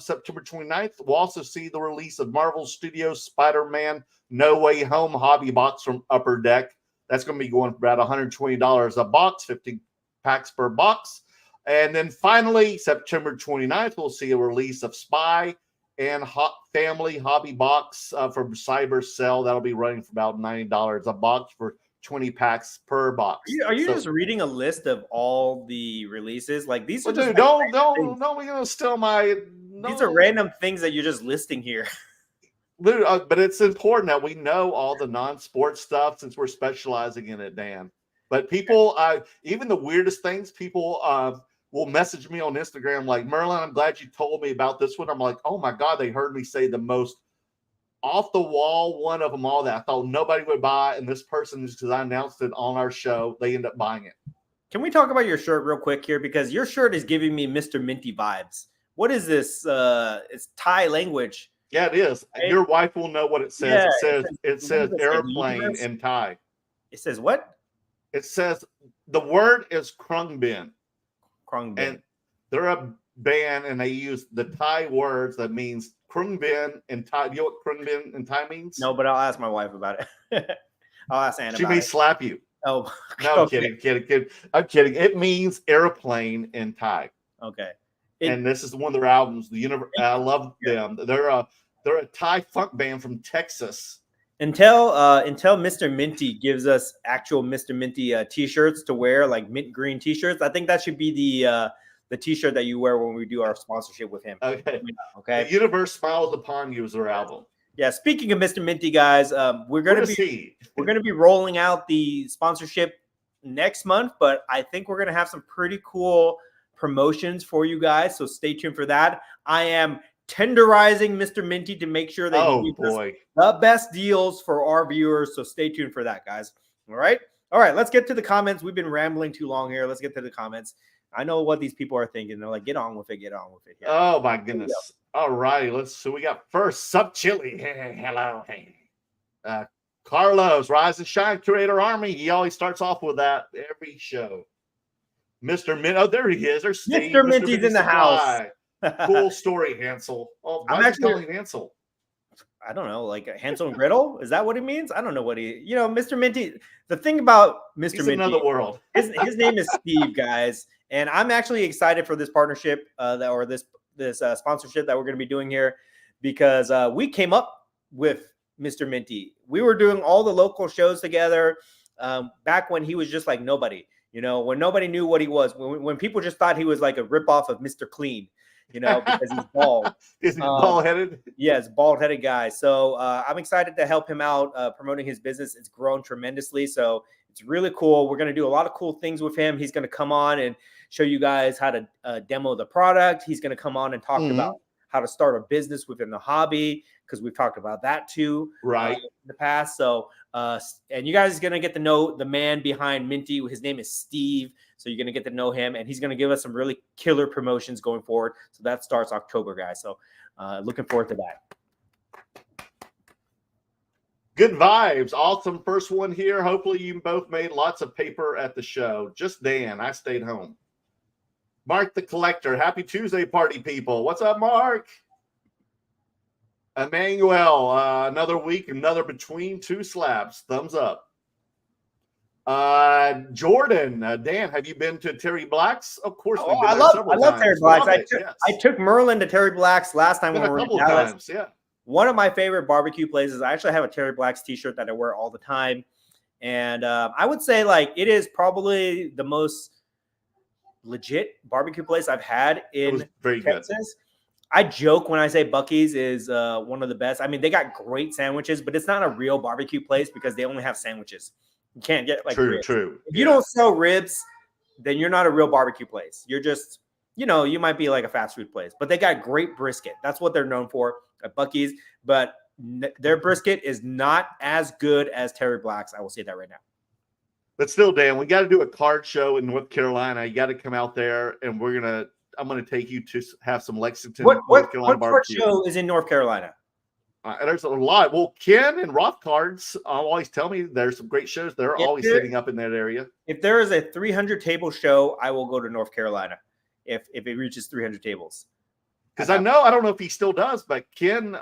September 29th, we'll also see the release of Marvel Studios Spider-Man No Way Home Hobby Box from Upper Deck. That's going to be going for about $120 a box, 50 packs per box. And then finally, September 29th, we'll see a release of Spy and Family Hobby Box from Cyber Cell. That'll be running for about $90 a box for 20 packs per box. Are you just reading a list of all the releases? Like these are Well, just dude, don't we're gonna steal my. No. These are random things that you're just listing here. But it's important that we know all the non-sports stuff since we're specializing in it, Dan. But people, even the weirdest things, people will message me on Instagram like, Merlin, I'm glad you told me about this one. I'm like, oh my God, they heard me say the most off the wall one of them all that I thought nobody would buy. And this person, just because I announced it on our show, they end up buying it. Can we talk about your shirt real quick here? Because your shirt is giving me Mr. Minty vibes. What is this? It's Thai language. Yeah, it is. Right? Your wife will know what it says. Yeah, it says airplane in Thai. It says what? It says the word is Krungbin. Krungbin. And they're a band and they use the Thai words that means Krungbin in Thai. You know what Krungbin in Thai means? No, but I'll ask my wife about it. I'll ask Anna. She may slap you. Oh, no, okay. kidding. I'm kidding. It means airplane in Thai. Okay. And this is one of their albums. I love them. They're a Thai funk band from Texas. Until Mr. Minty gives us actual Mr. Minty t-shirts to wear, like mint green t-shirts. I think that should be the t-shirt that you wear when we do our sponsorship with him. Okay. Okay. The Universe Smiles Upon You is their album. Yeah. Speaking of Mr. Minty, guys, we're gonna be rolling out the sponsorship next month, but I think we're gonna have some pretty cool promotions for you guys. So stay tuned for that. I am tenderizing Mr. Minty to make sure that he gives us the best deals for our viewers. So stay tuned for that, guys. All right. Let's get to the comments. We've been rambling too long here. Let's get to the comments. I know what these people are thinking. They're like, get on with it. Here. Oh my goodness. All righty. So we got first Sub Chili. Hey, hello. Hey. Carlos, Rise and Shine Curator Army. He always starts off with that every show. Mr. Mint. Oh, there he is. There's Steve. Mr. Minty's in the house. Cool story, Hansel. Oh, why is he calling Hansel? I don't know, like Hansel and Gretel. Is that what it means? I don't know what Mr. Minty. The thing about Mr. Minty, another world. his name is Steve, guys, and I'm actually excited for this partnership this sponsorship that we're going to be doing here because we came up with Mr. Minty. We were doing all the local shows together back when he was just like nobody. When nobody knew what he was, when people just thought he was like a ripoff of Mr. Clean. Because he's bald. Is he bald-headed? Yes, bald-headed guy. So I'm excited to help him out promoting his business. It's grown tremendously. So it's really cool. We're going to do a lot of cool things with him. He's going to come on and show you guys how to demo the product. He's going to come on and talk about how to start a business within the hobby because we've talked about that too in the past. So, and you guys are going to get to know the man behind Minty. His name is Steve. So you're going to get to know him, and he's going to give us some really killer promotions going forward. So that starts October, guys. So looking forward to that. Good vibes. Awesome first one here. Hopefully you both made lots of paper at the show. Just Dan. I stayed home. Mark the Collector. Happy Tuesday, party people. What's up, Mark? Emmanuel. Another week, another Between Two Slabs. Thumbs up. Jordan, Dan, have you been to Terry Black's? Of course, we've been I love Terry Black's. I took Merlin to Terry Black's last time when we were in Dallas. Yeah. One of my favorite barbecue places. I actually have a Terry Black's t-shirt that I wear all the time. And I would say like it is probably the most legit barbecue place I've had in Texas. Good. I joke when I say Buc-ee's is one of the best. I mean, they got great sandwiches, but it's not a real barbecue place because they only have sandwiches. You can't get like ribs. True. If you don't sell ribs, then you're not a real barbecue place. You're just, you might be like a fast food place, but they got great brisket. That's what they're known for at Buc-ee's, but their brisket is not as good as Terry Black's. I will say that right now. But still, Dan, we got to do a card show in North Carolina. You got to come out there, and I'm going to take you to have some Lexington, North Carolina barbecue. What show is in North Carolina? There's a lot. Well, Ken and Roth Cards always tell me there's some great shows. They're always setting up in that area. If there is a 300 table show, I will go to North Carolina if it reaches 300 tables. Because I don't know if he still does, but Ken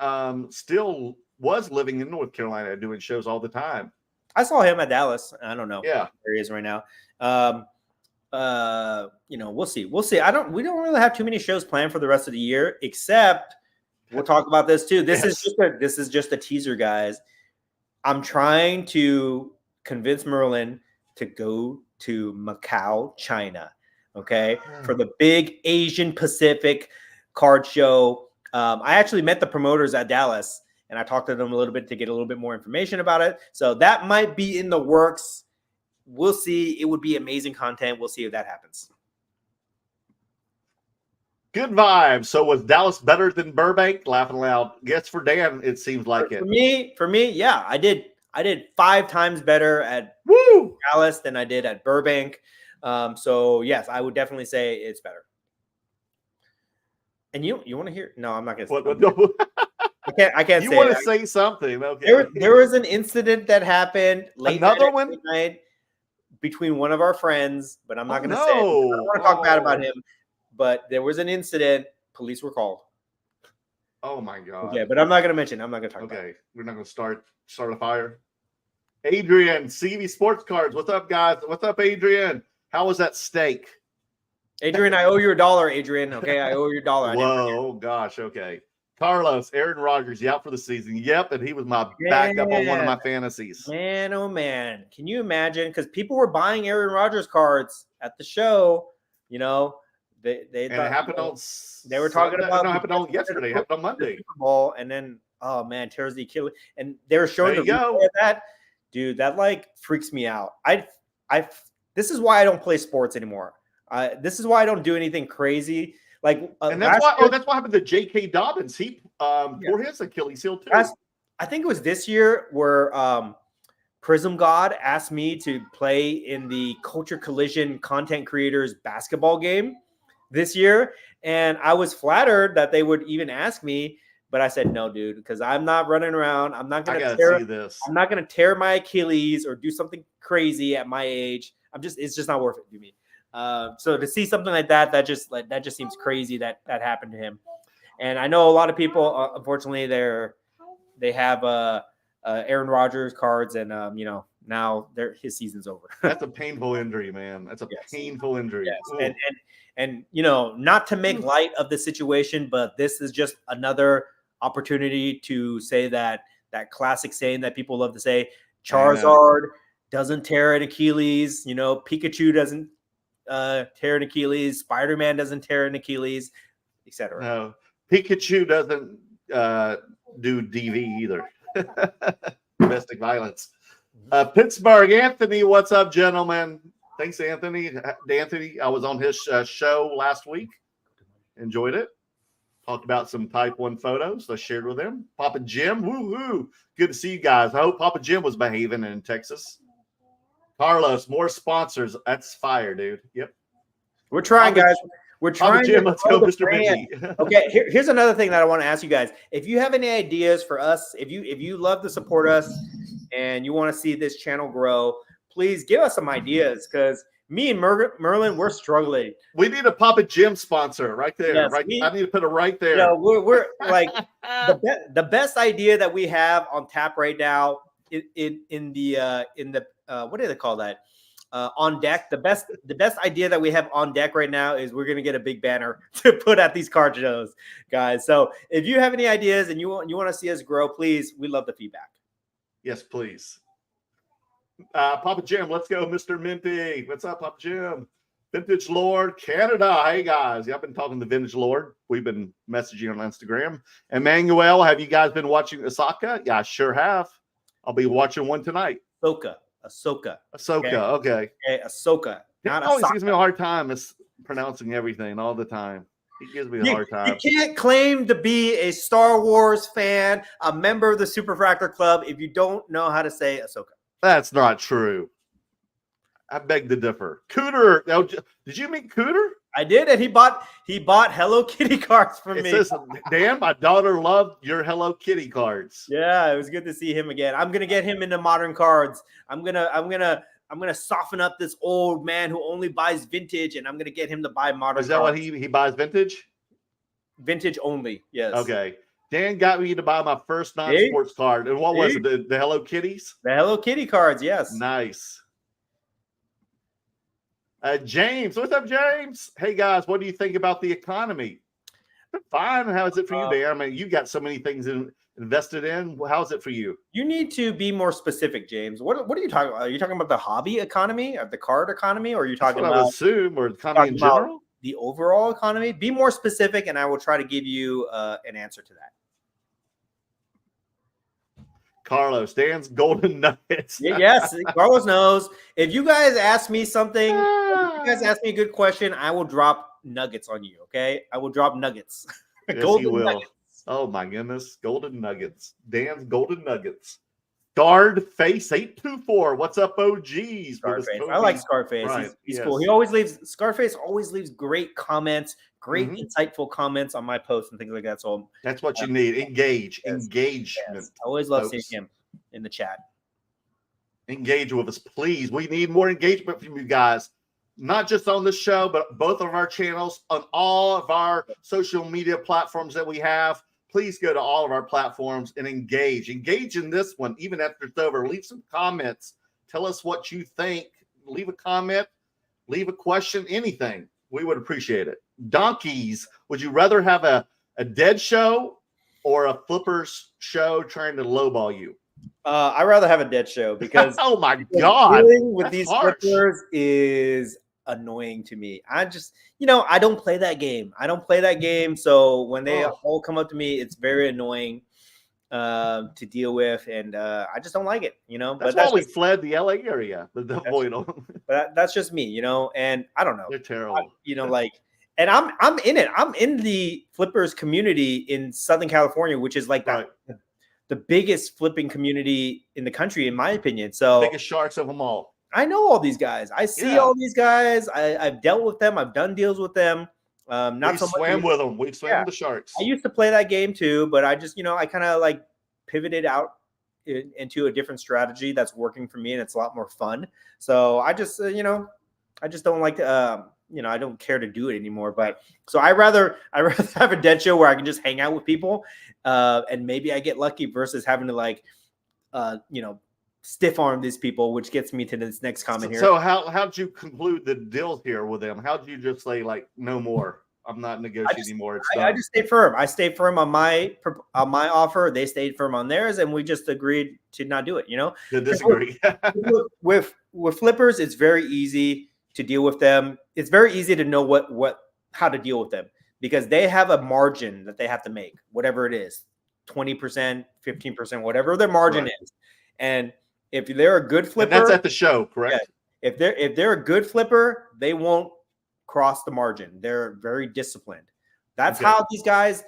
still was living in North Carolina doing shows all the time. I saw him at Dallas. I don't know. Yeah. Where he is right now. We'll see. We don't really have too many shows planned for the rest of the year, except we'll talk about this too. This is just a teaser, guys. I'm trying to convince Merlin to go to Macau, China, okay, for the big Asian Pacific card show. I actually met the promoters at Dallas, and I talked to them a little bit to get a little bit more information about it. So that might be in the works. We'll see. It would be amazing content. We'll see if that happens. Good vibes. So was Dallas better than Burbank? Laughing loud. Guess for Dan, it seems like For me, yeah, I did 5 times better at Dallas than I did at Burbank. So yes, I would definitely say it's better. And you want to hear? No, I'm not gonna. I can't. You say want it. to say something? Okay. There was an incident that happened late night between one of our friends, but I'm not going to say it. I don't want to talk bad about him. But there was an incident. Police were called. Oh my God. Yeah, but I'm not going to mention. I'm not going to talk about it. Okay, we're not going to start a fire. Adrian, CV Sports Cards. What's up, guys? What's up, Adrian? How was that steak? Adrian, I owe you $1, Adrian. Okay, I owe you $1. Whoa, oh gosh. Okay. Carlos, Aaron Rodgers, you out for the season? Yep, and he was my backup on one of my fantasies. Man, oh man, can you imagine? Because people were buying Aaron Rodgers cards at the show. You know, they and it happened on. They were talking about. It happened on yesterday. It happened on Monday. Super Bowl, and then oh man, tears the Achilles, and they were showing the replay of that. Dude, that like freaks me out. This is why I don't play sports anymore. This is why I don't do anything crazy. Like, and that's why. That's what happened to J.K. Dobbins. He tore his Achilles heel too. I think it was this year where Prism God asked me to play in the Culture Collision Content Creators basketball game this year, and I was flattered that they would even ask me. But I said no, dude, because I'm not running around. I'm not gonna I'm not gonna tear my Achilles or do something crazy at my age. It's just not worth it to me. So to see something like that just seems crazy that happened to him. And I know a lot of people, unfortunately, they have Aaron Rodgers cards, and now his season's over. That's a painful injury, man. That's a painful injury. Yes. And not to make light of the situation, but this is just another opportunity to say that classic saying that people love to say: Charizard doesn't tear an Achilles. Pikachu doesn't tear an Achilles. Spider-Man doesn't tear an Achilles, etc. No, Pikachu doesn't do DV either. Domestic violence. Pittsburgh, Anthony, what's up, gentlemen? Thanks, Anthony. I was on his show last week. Enjoyed it. Talked about some Type 1 photos I shared with him. Papa Jim, woo-hoo. Good to see you guys. I hope Papa Jim was behaving in Texas. Carlos, more sponsors. That's fire, dude. Yep. We're trying, guys. We're trying. Jim, let's go, Mr. Minty. Okay, here's another thing that I want to ask you guys. If you have any ideas for us, if you love to support us and you want to see this channel grow, please give us some ideas, because me and Merlin, we're struggling. We need a Papa Jim sponsor right there. Yes, I need to put it right there. We're like the best idea that we have on tap right now in the what do they call that? On deck. The best idea that we have on deck right now is we're gonna get a big banner to put at these card shows, guys. So if you have any ideas and you want to see us grow, please, we love the feedback. Yes, please. Papa Jim, let's go, Mr. Minty. What's up, Papa Jim? Vintage Lord, Canada. Hey, guys. I've been talking to Vintage Lord. We've been messaging on Instagram. Emmanuel, have you guys been watching Ahsoka? Yeah, I sure have. I'll be watching one tonight. Ahsoka. Okay. Ahsoka. He always gives me a hard time pronouncing everything all the time. He gives me a hard time. You can't claim to be a Star Wars fan, a member of the Superfractor Club, if you don't know how to say Ahsoka. That's not true. I beg to differ. Cooter, did you meet Cooter? I did, and he bought Hello Kitty cards for me. Says, Dan, my daughter loved your Hello Kitty cards. Yeah, it was good to see him again. I'm gonna get him into modern cards. I'm gonna soften up this old man who only buys vintage, and I'm gonna get him to buy modern. Is that cards. what he buys vintage? Vintage only, yes. Okay. Dan got me to buy my first non-sports card. And what was it? The Hello Kitties? The Hello Kitty cards, yes. Nice. James, what's up, James? Hey, guys, what do you think about the economy? Fine. How is it for you, Dan? I mean, you got so many things invested in. How's it for you? You need to be more specific, James. What are you talking about? Are you talking about the hobby economy, or the card economy, or are you talking about? I would assume, or the economy in general? The overall economy. Be more specific, and I will try to give you an answer to that. Carlos, Dan's golden nuggets. Yes, Carlos knows. If you guys ask me something, if you guys ask me a good question, I will drop nuggets on you. Okay, I will drop nuggets. Yes, golden he will. nuggets. Oh my goodness, golden nuggets. Dan's golden nuggets. Guard Face 824. What's up, OGs? Scarface. I like Scarface. Right. He's cool. Scarface always leaves great comments, great insightful comments on my posts and things like that. So that's what you need. Engagement. Yes. I always love seeing him in the chat. Engage with us, please. We need more engagement from you guys. Not just on this show, but both of our channels, on all of our social media platforms that we have. Please go to all of our platforms and engage. Engage in this one, even after it's over. Leave some comments. Tell us what you think. Leave a comment. Leave a question. Anything. We would appreciate it. Donkeys, would you rather have a dead show or a flippers show trying to lowball you? I'd rather have a dead show because oh my God, dealing with these harsh. flippers is annoying to me. I just, I don't play that game. So when they all come up to me, it's very annoying to deal with, and I just don't like it. That's why we fled the LA area. But that's just me, and I don't know. They're terrible. And I'm in it. I'm in the flippers community in Southern California, which is like the biggest flipping community in the country, in my opinion. So biggest sharks of them all. I know all these guys. I see all these guys. I've dealt with them. I've done deals with them. Not so much. Swam with them. We've swam with the sharks. I used to play that game too, but I just, I kind of like pivoted out into a different strategy that's working for me, and it's a lot more fun. So I just, I just don't like to, I don't care to do it anymore. But so I rather have a dead show where I can just hang out with people, and maybe I get lucky versus having to like, stiff arm these people, which gets me to this next comment here. So how did you conclude the deal here with them? How did you just say like no more? I'm not negotiating anymore. I just stayed firm. I stayed firm on my offer. They stayed firm on theirs, and we just agreed to not do it. To disagree. with flippers, it's very easy to deal with them. It's very easy to know how to deal with them because they have a margin that they have to make, whatever it is, 20%, 15%, whatever their margin is, and if they're a good flipper, and that's at the show, correct? Yeah, if they're a good flipper, they won't cross the margin. They're very disciplined. That's how these guys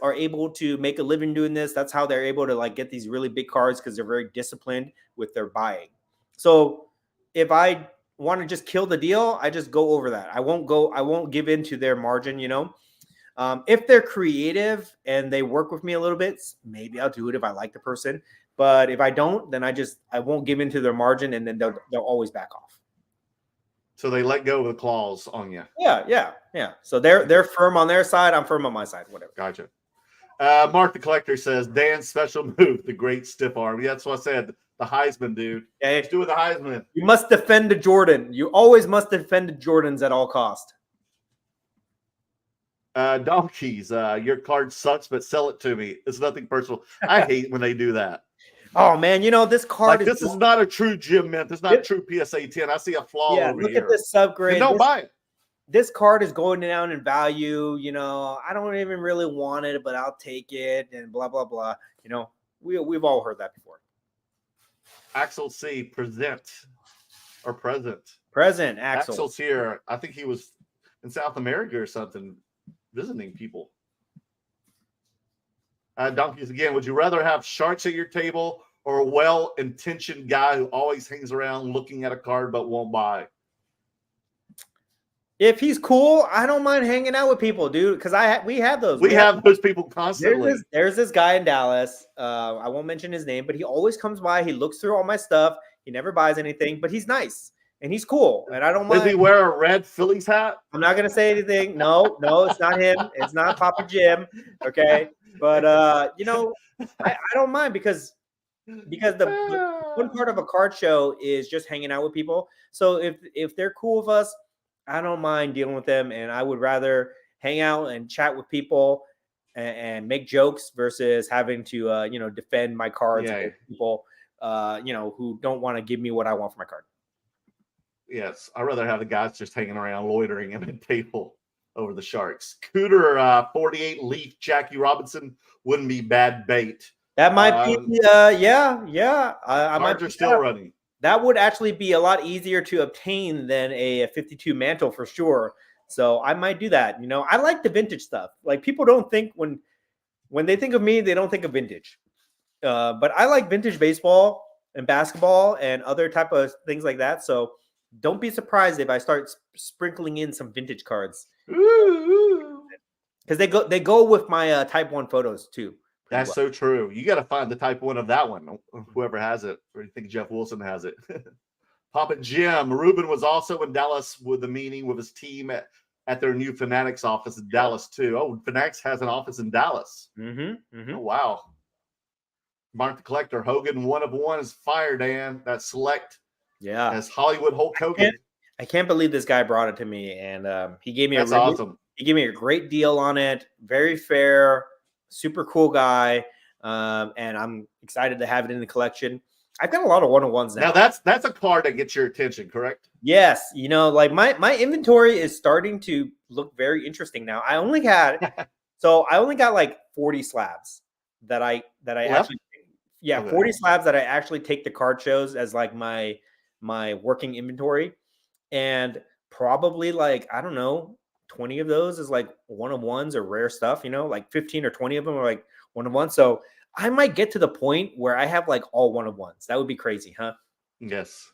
are able to make a living doing this. That's how they're able to like get these really big cards because they're very disciplined with their buying. So if I want to just kill the deal, I just go over that. I won't give in to their margin, If they're creative and they work with me a little bit, maybe I'll do it if I like the person. But if I don't, then I won't give into their margin, and then they'll always back off. So they let go of the claws on you. Yeah. So they're firm on their side. I'm firm on my side. Whatever. Gotcha. Mark the Collector says Dan's special move, the great stiff arm. Yeah, that's what I said. The Heisman, dude. Yeah, let's do it. The Heisman. You must defend the Jordan. You always must defend the Jordans at all cost. Donkeys, your card sucks, but sell it to me. It's nothing personal. I hate when they do that. Oh man, this card this is not a true Gem Mint. It's not a true PSA 10. I see a flaw over look here. At this subgrade. Don't buy it. This card is going down in value. I don't even really want it, but I'll take it, and blah blah blah. We've all heard that before. Axel C, present. Axel. Axel's here. I think he was in South America or something, visiting people. Donkeys again. Would you rather have sharks at your table or a well-intentioned guy who always hangs around looking at a card but won't buy? If he's cool, I don't mind hanging out with people, dude. Because we have those. We have those people constantly. There's this guy in Dallas. I won't mention his name, but he always comes by. He looks through all my stuff. He never buys anything, but he's nice. and he's cool, and I don't Does he mind. wear a red Phillies hat? I'm not gonna say anything. No, it's not him. It's not Papa Jim. Okay, but you know, I don't mind because the one part of a card show is just hanging out with people. So if they're cool with us, I don't mind dealing with them, and I would rather hang out and chat with people and make jokes versus having to you know, defend my cards against people you know, who don't want to give me what I want for my card. Yes, I'd rather have the guys just hanging around loitering at a table over the Sharks. Cooter 48 Leaf Jackie Robinson wouldn't be bad bait. That might be yeah. I might are still running. That would actually be a lot easier to obtain than a 52 mantle for sure. So I might do that. You know, I like the vintage stuff. Like, people don't think when they think of me, they don't think of vintage. But I like vintage baseball and basketball and other type of things like that. So don't be surprised if I start sprinkling in some vintage cards. Because they go with my Type 1 photos too. That's so true. You got to find the Type 1 of that one, whoever has it. Or you think Jeff Wilson has it? Papa Jim. Ruben was also in Dallas with the meeting with his team at their new Fanatics office in Dallas too. Oh, Fanatics has an office in Dallas. Oh, wow. Mark the Collector. Hogan, 1 of 1 is fired, Dan. That select. Yeah. As Hollywood Hulk Hogan. I can't believe this guy brought it to me, and he gave me awesome. He gave me a great deal on it. Very fair, super cool guy, and I'm excited to have it in the collection. I've got a lot of 1-on-1s now. Now that's a card that gets your attention, correct? Yes, you know, like my inventory is starting to look very interesting now. I only got like 40 slabs that I actually, yeah, okay. 40 slabs that I actually take to card shows as like my working inventory, and probably like, I don't know, 20 of those is like 1-of-1s or rare stuff, you know, like 15 or 20 of them are like 1-of-1s. So I might get to the point where I have like all 1-of-1s. That would be crazy, huh? Yes.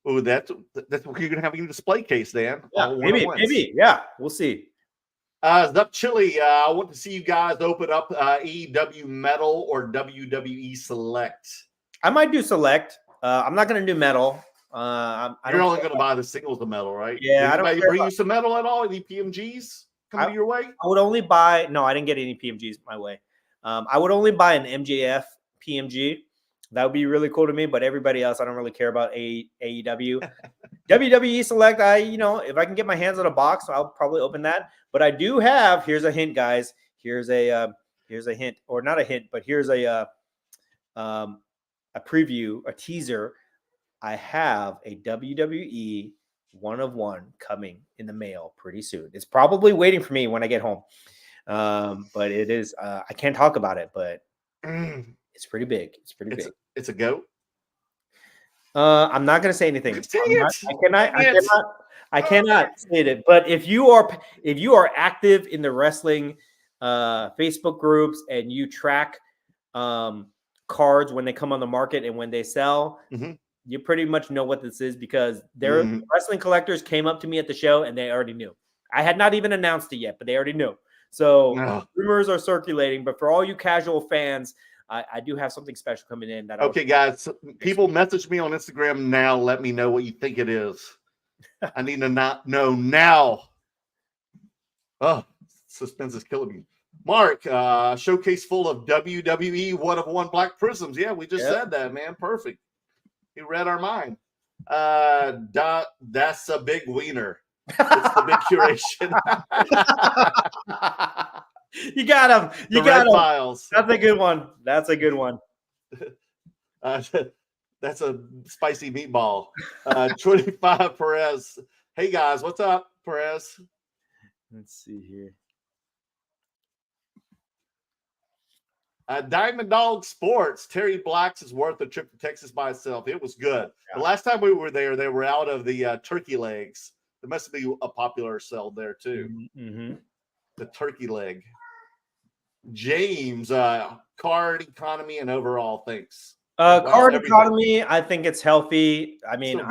Oh, that's what you're gonna have in your display case, Dan. Yeah, maybe. Yeah, we'll see. Zup Chili, I want to see you guys open up AEW Metal or WWE Select. I might do Select. I'm not going to do Metal. You're only going to buy the singles of Metal, right? Yeah, Did anybody bring you some Metal at all? Any PMGs coming your way? I would only buy. No, I didn't get any PMGs my way. I would only buy an MJF PMG. That would be really cool to me. But everybody else, I don't really care about AEW. WWE Select, if I can get my hands on a box, I'll probably open that. But I do have. Here's a hint, guys. Here's a hint, or not a hint, but here's a preview, a teaser. I have a WWE 1-of-1 coming in the mail pretty soon. It's probably waiting for me when I get home. But it is. I can't talk about it, but it's pretty big. It's pretty big. It's a goat. I'm not going to say anything. I cannot say it. But if you are active in the wrestling Facebook groups and you track cards when they come on the market and when they sell, you pretty much know what this is, because their wrestling collectors came up to me at the show and they already knew. I had not even announced it yet, but they already knew. So rumors are circulating. But for all you casual fans, I do have something special coming in. Okay, guys, people message me on Instagram now. Let me know what you think it is. I need to not know now. Oh, suspense is killing me. Mark, showcase full of WWE 1-of-1 Black Prisms. Yeah, we just said that, man. Perfect. He read our mind. That's a big wiener. It's the big curation. You got him. You got him. Files. That's a good one. That's a good one. That's a spicy meatball. 25 Perez. Hey guys, what's up, Perez? Let's see here. Diamond Dog Sports. Terry Black's is worth a trip to Texas by itself. It was good. Yeah. The last time we were there, they were out of the turkey legs. There must be a popular sell there too. The turkey leg. James, card economy and overall thanks. Card economy, I think it's healthy. I mean,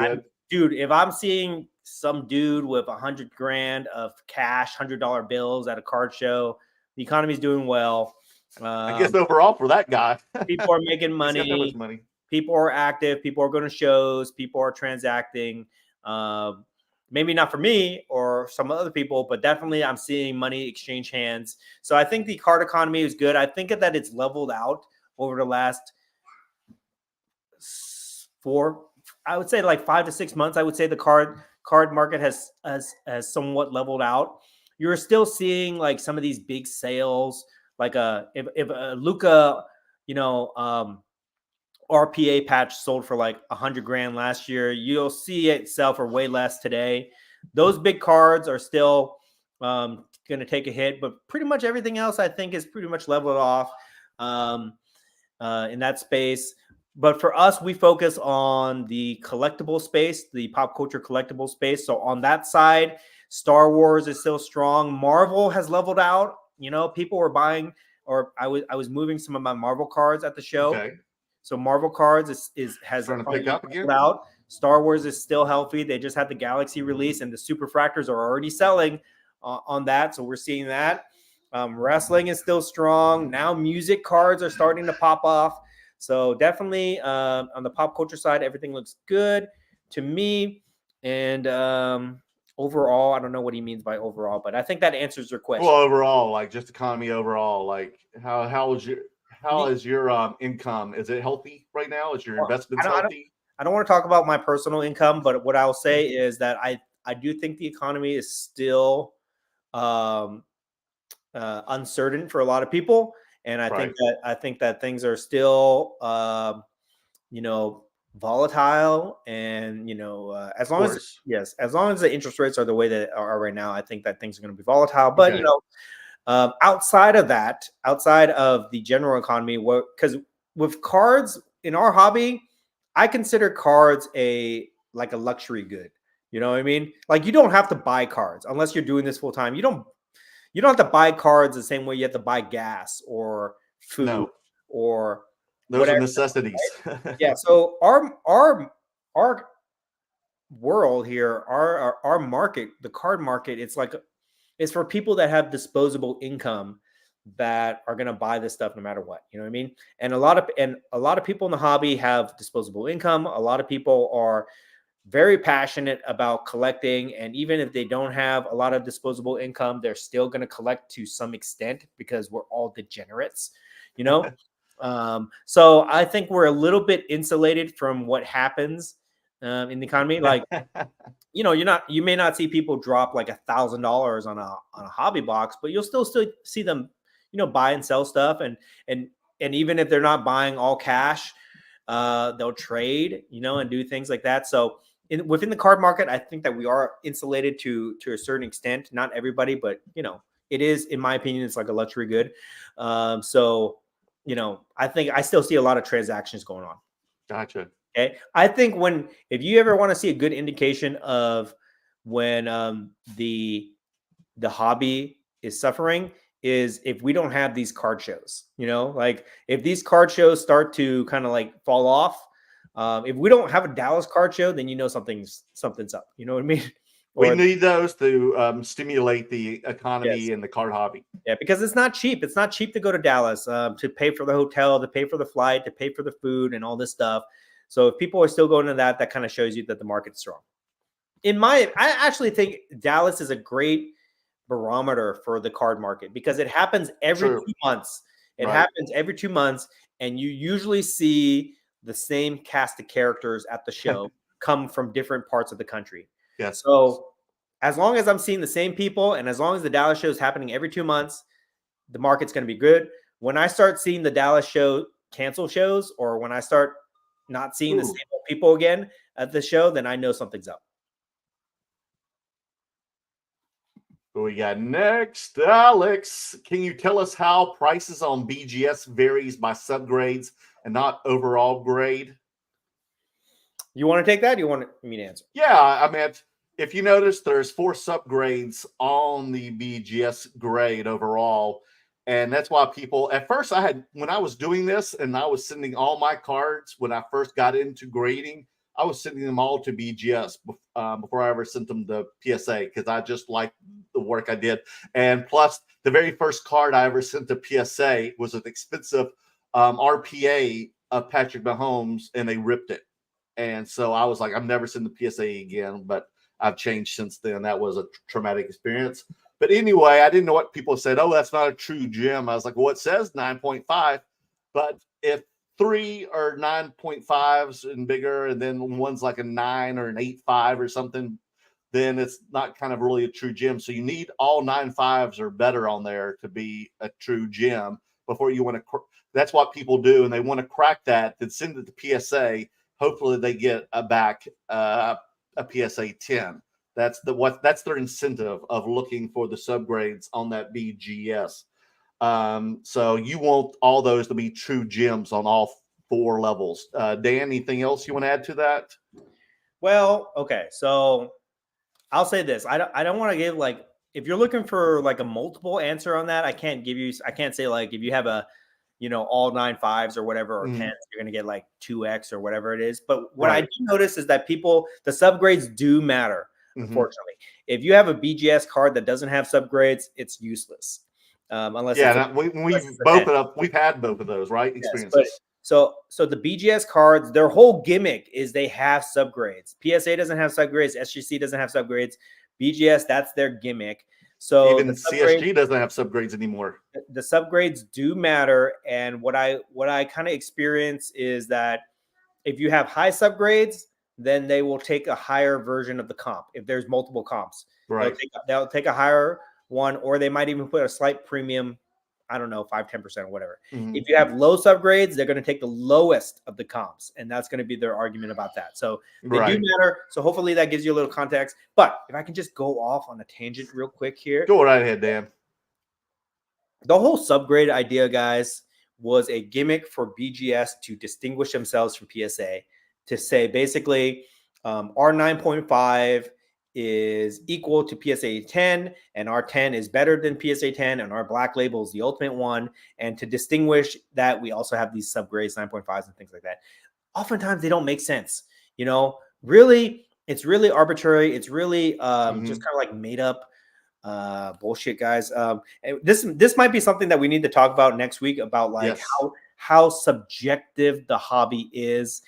dude, if I'm seeing some dude with $100,000 of cash, $100 bills at a card show, the economy's doing well. I guess overall for that guy, people are making money. Money. People are active. People are going to shows. People are transacting. Maybe not for me or some other people, but definitely I'm seeing money exchange hands. So I think the card economy is good. I think that it's leveled out over the last I would say like 5 to 6 months. I would say the card market has somewhat leveled out. You're still seeing like some of these big sales, like if a Luca, RPA patch sold for like 100 grand last year, you'll see it sell for way less today. Those big cards are still going to take a hit, but pretty much everything else I think is pretty much leveled off in that space. But for us, we focus on the collectible space, the pop culture collectible space. So on that side, Star Wars is still strong. Marvel has leveled out. People were buying, or I was moving some of my Marvel cards at the show. Okay. So Marvel cards has trying to pick up again. Out. Star Wars is still healthy. They just had the Galaxy release, and the Super Fractors are already selling on that. So we're seeing that. Wrestling is still strong. Now music cards are starting to pop off. So definitely on the pop culture side, everything looks good to me. And overall, I don't know what he means by overall, but I think that answers your question. Well, overall, like just economy overall, like how is your income? Is it healthy right now? Is your investments healthy? I don't want to talk about my personal income, but what I'll say is that I do think the economy is still uncertain for a lot of people. And I think that things are still, volatile, and as long as the interest rates are the way that are right now, I think that things are going to be volatile. But outside of the general economy, because with cards in our hobby, I consider cards like a luxury good. You know what I mean? Like you don't have to buy cards unless you're doing this full time. You don't have to buy cards the same way you have to buy gas or food or those whatever, are necessities. Right? Yeah. So our world here, our market, the card market, it's for people that have disposable income that are going to buy this stuff no matter what. You know what I mean? And a lot of people in the hobby have disposable income. A lot of people are very passionate about collecting, and even if they don't have a lot of disposable income, they're still going to collect to some extent because we're all degenerates, So I think we're a little bit insulated from what happens in the economy. Like, you may not see people drop like $1,000 on a hobby box, but you'll still see them, buy and sell stuff, and even if they're not buying all cash, they'll trade, and do things like that. So within the card market, I think that we are insulated to a certain extent. Not everybody, but it is, in my opinion, it's like a luxury good. So I think I still see a lot of transactions going on. Gotcha. Okay, I think if you ever want to see a good indication of when the hobby is suffering, is if we don't have these card shows. Like if these card shows start to kind of like fall off. If we don't have a Dallas card show, then something's up. You know what I mean? We need those to stimulate the economy and the card hobby. Yeah, because it's not cheap. It's not cheap to go to Dallas to pay for the hotel, to pay for the flight, to pay for the food and all this stuff. So if people are still going to that kind of shows you that the market's strong. I actually think Dallas is a great barometer for the card market because it happens every 2 months. It happens every 2 months, and you usually see the same cast of characters at the show come from different parts of the country. Yes. So as long as I'm seeing the same people, and as long as the Dallas show is happening every 2 months, the market's going to be good. When I start seeing the Dallas show cancel shows, or when I start not seeing the same people again at the show, then I know something's up. What we got next? Alex, can you tell us how prices on BGS varies by subgrades and not overall grade? You want to take that? Or you want me to answer? Yeah, I mean, if you notice, there's 4 subgrades on the BGS grade overall. And that's why people, at first when I was doing this and I was sending all my cards, when I first got into grading, I was sending them all to BGS before I ever sent them to PSA because I just liked the work I did. And plus, the very first card I ever sent to PSA was an expensive RPA of Patrick Mahomes, and they ripped it. And so I was like, I'm never seeing the PSA again, but I've changed since then. That was a traumatic experience. But anyway, I didn't know what people said. Oh, that's not a true gem. I was like, well, it says 9.5, but if 3 or 9.5s and bigger, and then one's like a 9 or an 8.5 or something, then it's not kind of really a true gem. So you need all 9.5s or better on there to be a true gem before you want to. That's what people do, and they want to crack that, then send it to PSA. Hopefully, they get a PSA 10. That's their incentive of looking for the subgrades on that BGS. So you want all those to be true gems on all 4 levels. Dan, anything else you want to add to that? Well, okay, so I'll say this. I don't want to give like, if you're looking for like a multiple answer on that, I can't say like if you have a, all 9.5s or whatever, or 10s, you're going to get like 2x or whatever it is. But what I do notice is that the subgrades do matter, unfortunately. If you have a BGS card that doesn't have subgrades, it's useless. Unless we've had both of those, right? Experiences. Yes, so the BGS cards, their whole gimmick is they have subgrades. PSA doesn't have subgrades. SGC doesn't have subgrades. BGS, that's their gimmick. So even CSG doesn't have subgrades anymore. The subgrades do matter, and what I kind of experience is that if you have high subgrades, then they will take a higher version of the comp. If there's multiple comps, right, they'll take a higher one, or they might even put a slight premium. I don't know, 5-10% or whatever. If you have low subgrades, they're going to take the lowest of the comps, and that's going to be their argument about that. So they do matter. So hopefully that gives you a little context. But if I can just go off on a tangent real quick here. Go right ahead, Dan. The whole subgrade idea, guys, was a gimmick for BGS to distinguish themselves from PSA, to say basically our 9.5 is equal to PSA 10, and our 10 is better than PSA 10, and our black label is the ultimate one. And to distinguish that, we also have these subgrades, 9.5s and things like that. Oftentimes they don't make sense. Really, it's really arbitrary. It's really just kind of like made up bullshit, guys. This might be something that we need to talk about next week, about like how subjective the hobby is.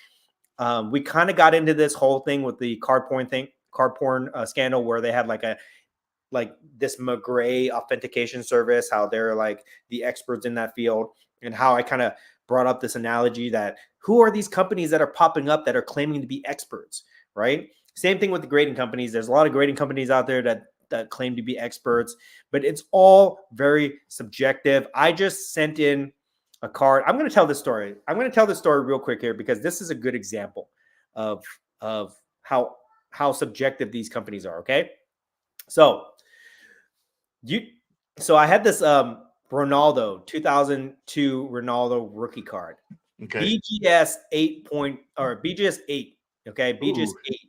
We kind of got into this whole thing with the Cardporn scandal, where they had like this McGray authentication service, how they're like the experts in that field, and how I kind of brought up this analogy that who are these companies that are popping up that are claiming to be experts, right? Same thing with the grading companies. There's a lot of grading companies out there that claim to be experts, but it's all very subjective. I just sent in a card. I'm going to tell this story. I'm going to tell this story real quick here, because this is a good example of how subjective these companies are. Okay. So I had this Ronaldo 2002 Ronaldo rookie card. Okay. BGS 8. Okay. BGS 8.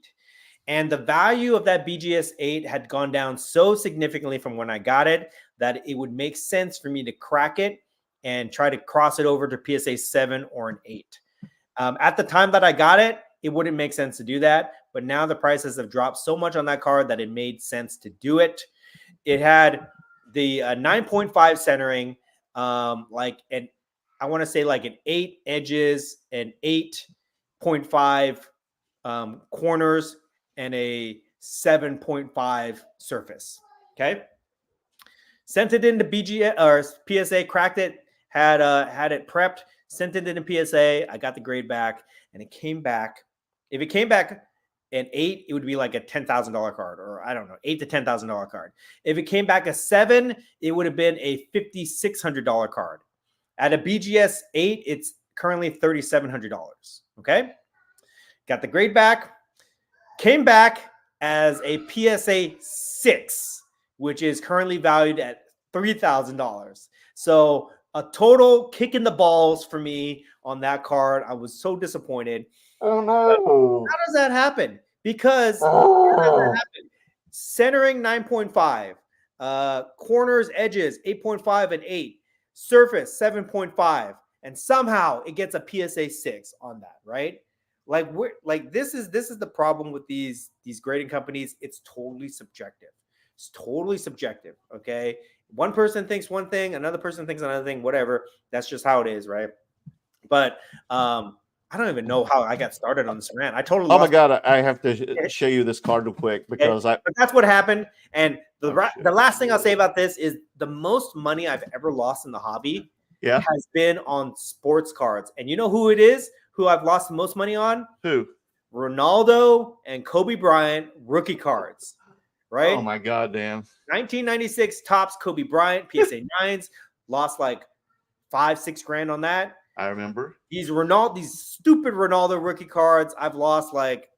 And the value of that BGS 8 had gone down so significantly from when I got it that it would make sense for me to crack it and try to cross it over to PSA 7 or an 8. At the time that I got it, it wouldn't make sense to do that. But now the prices have dropped so much on that card that it made sense to do it. It had the 9.5 centering, and I want to say like an 8 edges, and 8.5 corners, and a 7.5 surface. Okay. Sent it into BGS or PSA, cracked it, had it prepped, sent it into PSA. I got the grade back, and it came back. If it came back an 8, it would be like a $10,000 card, or I don't know, $8,000 to $10,000 card. If it came back a 7, it would have been a $5,600 card. At a BGS 8, it's currently $3,700. Okay. Got the grade back. Came back as a PSA 6, which is currently valued at $3,000. So a total kick in the balls for me on that card. I was so disappointed. Oh no! How does that happen? Because centering 9.5, corners, edges 8.5 and 8, surface 7.5, and somehow it gets a PSA 6 on that, right? This is the problem with these grading companies. It's totally subjective. It's totally subjective. Okay. One person thinks one thing, another person thinks another thing, whatever. That's just how it is, right? But I don't even know how I got started on this rant. I totally. Oh lost my God, I have to show you this card real quick because but that's what happened. And the shit. last thing I'll say about this is the most money I've ever lost in the hobby has been on sports cards. And you know who it is? Who I've lost the most money on? Who? Ronaldo and Kobe Bryant rookie cards. Right? Oh my God, damn. 1996 tops Kobe Bryant PSA 9s, lost like 5-6 grand on that. I remember. These stupid Ronaldo rookie cards, I've lost like,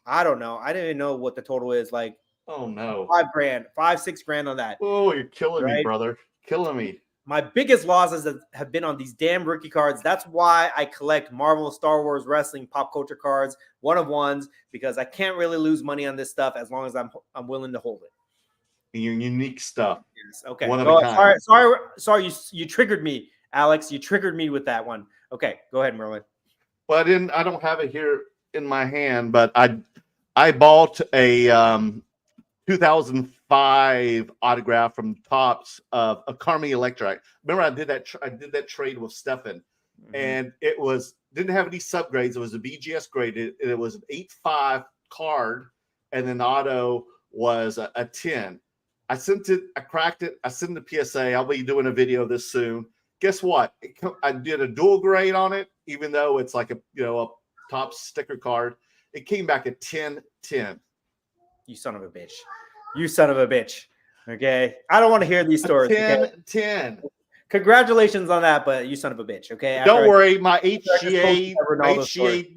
I don't know. I didn't even know what the total is. Like, oh no, 5 grand, 5-6 grand on that. Oh, you're killing me, brother. Killing me. My biggest losses have been on these damn rookie cards. That's why I collect Marvel, Star Wars, wrestling, pop culture cards, one-of-ones, because I can't really lose money on this stuff as long as I'm willing to hold it. Your unique stuff. Yes. Okay. One of a kind. Sorry. You triggered me, Alex. You triggered me with that one. Okay. Go ahead, Merlin. Well, I don't have it here in my hand, but I bought a 2005 autograph from Topps of a Carmi Electric. Remember, I did that trade with Stefan, and it didn't have any subgrades. It was a BGS graded, and it was an 8.5 card, and then the auto was a 10. I sent it. I cracked it. I sent it to PSA. I'll be doing a video of this soon. Guess what? I did a dual grade on it, even though it's like a top sticker card. It came back at 10-10. You son of a bitch. You son of a bitch. Okay. I don't want to hear these stories. 10-10. Congratulations on that, but you son of a bitch. Okay. Don't worry. My HGA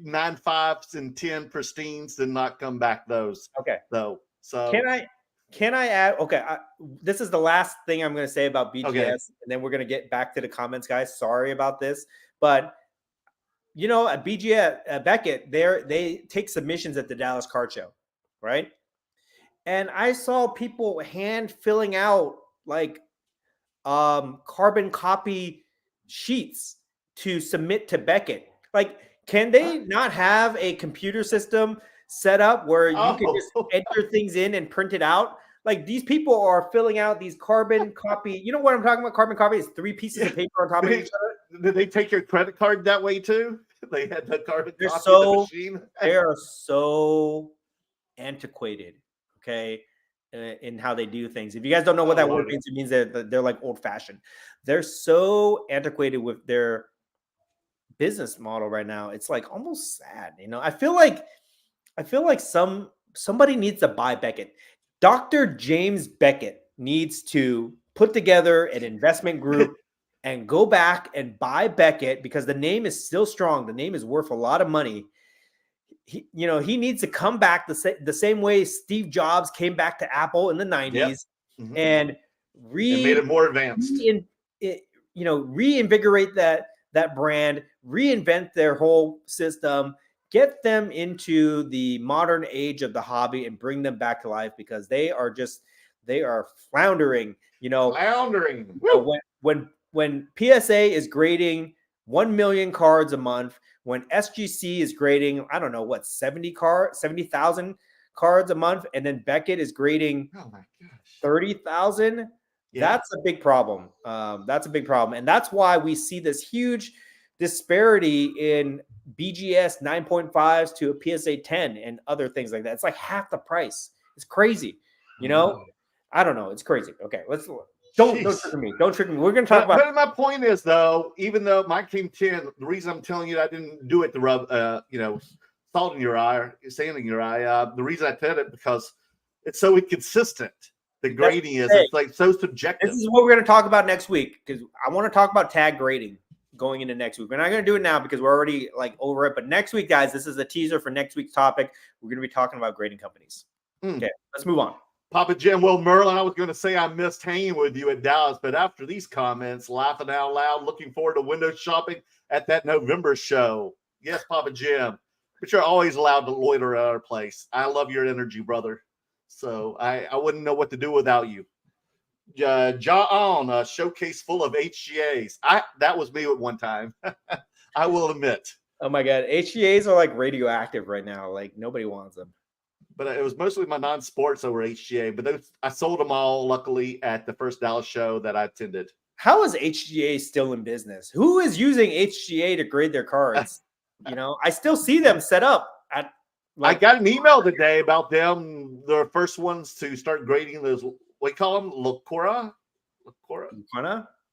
9.5s and 10 pristines did not come back those. Okay. Though. So can I add? Okay. This is the last thing I'm going to say about BGS, okay. And then we're going to get back to the comments, guys. Sorry about this, but at BGS, Beckett, they take submissions at the Dallas Card Show, right? And I saw people hand filling out like carbon copy sheets to submit to Beckett. Like, can they not have a computer system set up where you can just enter things in and print it out? Like, these people are filling out these carbon copy. You know what I'm talking about? Carbon copy is 3 pieces of paper on top of each other. Did they take your credit card that way too? They had the carbon copy of the machine. They are so antiquated, okay, in how they do things. If you guys don't know what that word means, it means they're like old-fashioned. They're so antiquated with their business model right now. It's like almost sad. I feel like somebody needs to buy Beckett. Dr. James Beckett needs to put together an investment group and go back and buy Beckett because the name is still strong. The name is worth a lot of money. He needs to come back the same way Steve Jobs came back to Apple in the 90s and made it more advanced. Reinvigorate that brand, reinvent their whole system, get them into the modern age of the hobby and bring them back to life because they are floundering. Floundering. When PSA is grading 1 million cards a month, when SGC is grading, I don't know what, 70,000 cards a month, and then Beckett is grading 30,000. That's a big problem. That's a big problem. And that's why we see this huge disparity in BGS 9.5s to a PSA 10 and other things like that. It's like half the price. It's crazy. I don't know. It's crazy. Okay, don't trigger me. Don't trigger me. We're going to talk about. But my point is, though, even though mine came 10, the reason I'm telling you that I didn't do it to rub, salt in your eye or sand in your eye. The reason I did it because it's so inconsistent. The grading it's like so subjective. This is what we're going to talk about next week because I want to talk about tag grading going into next week. We're not going to do it now because we're already like over it. But next week, guys, this is a teaser for next week's topic. We're going to be talking about grading companies. Okay, let's move on. Papa Jim, well, Merlin, I was going to say I missed hanging with you at Dallas, but after these comments, laughing out loud, looking forward to window shopping at that November show. Yes, Papa Jim, but you're always allowed to loiter at our place. I love your energy, brother. So I wouldn't know what to do without you. A showcase full of HGAs. That was me at one time. I will admit. Oh my God, HGAs are like radioactive right now. Like nobody wants them. But it was mostly my non-sports over HGA. But I sold them all, luckily, at the first Dallas show that I attended. How is HGA still in business? Who is using HGA to grade their cards? You know, I still see them set up at. I got an email today about them. They're the first ones to start grading those. What do you call them? Lacora?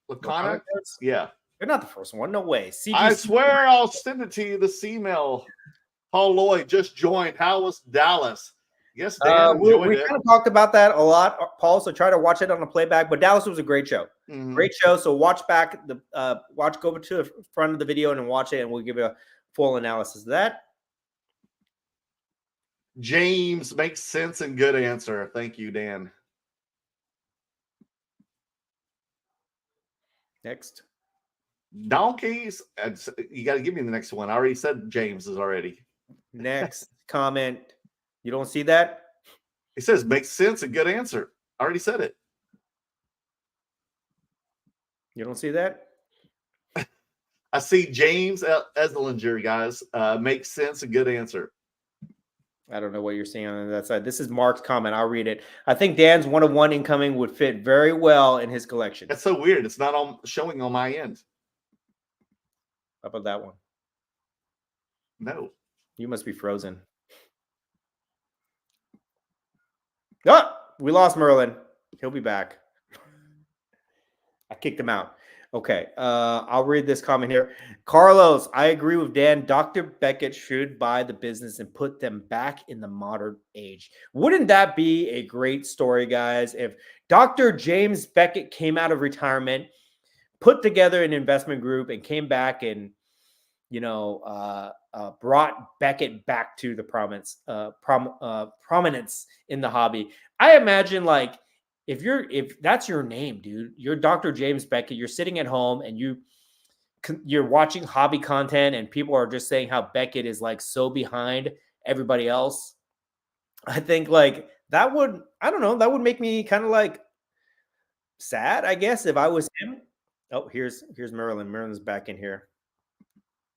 Lacana? Yeah. They're not the first one. No way. CGC. I swear I'll send it to you, this email. Paul Lloyd just joined. How was Dallas? Yes, Dan we enjoyed it. kind of talked about that a lot, Paul. So try to watch it on the playback. But Dallas was a great show. Mhm. Great show. So watch back the go over to the front of the video and watch it, and we'll give you a full analysis of that. James makes sense and good answer. Thank you, Dan. Next. Donkeys. You got to give me the next one. I already said James is already. Next comment. You don't see that? He says makes sense and good answer. I already said it. You don't see that? I see James Eslinger, guys. Makes sense and good answer. I don't know what you're seeing on that side. This is Mark's comment. I'll read it. I think Dan's 1-of-1 incoming would fit very well in his collection. That's so weird. It's not showing on my end. How about that one? No. You must be frozen. Oh, we lost Merlin. He'll be back. I kicked him out. Okay, I'll read this comment here. Carlos, I agree with Dan. Dr. Beckett should buy the business and put them back in the modern age. Wouldn't that be a great story, guys? If Dr. James Beckett came out of retirement, put together an investment group, and came back and, you know, brought Beckett back to the prominence in the hobby. I imagine, like, if that's your name, dude, you're Dr. James Beckett, you're sitting at home and you're watching hobby content and people are just saying how Beckett is like so behind everybody else. I think like that would, I don't know, that would make me kind of like sad, I guess, if I was him. Oh, here's Merlin. Merlin's back in here.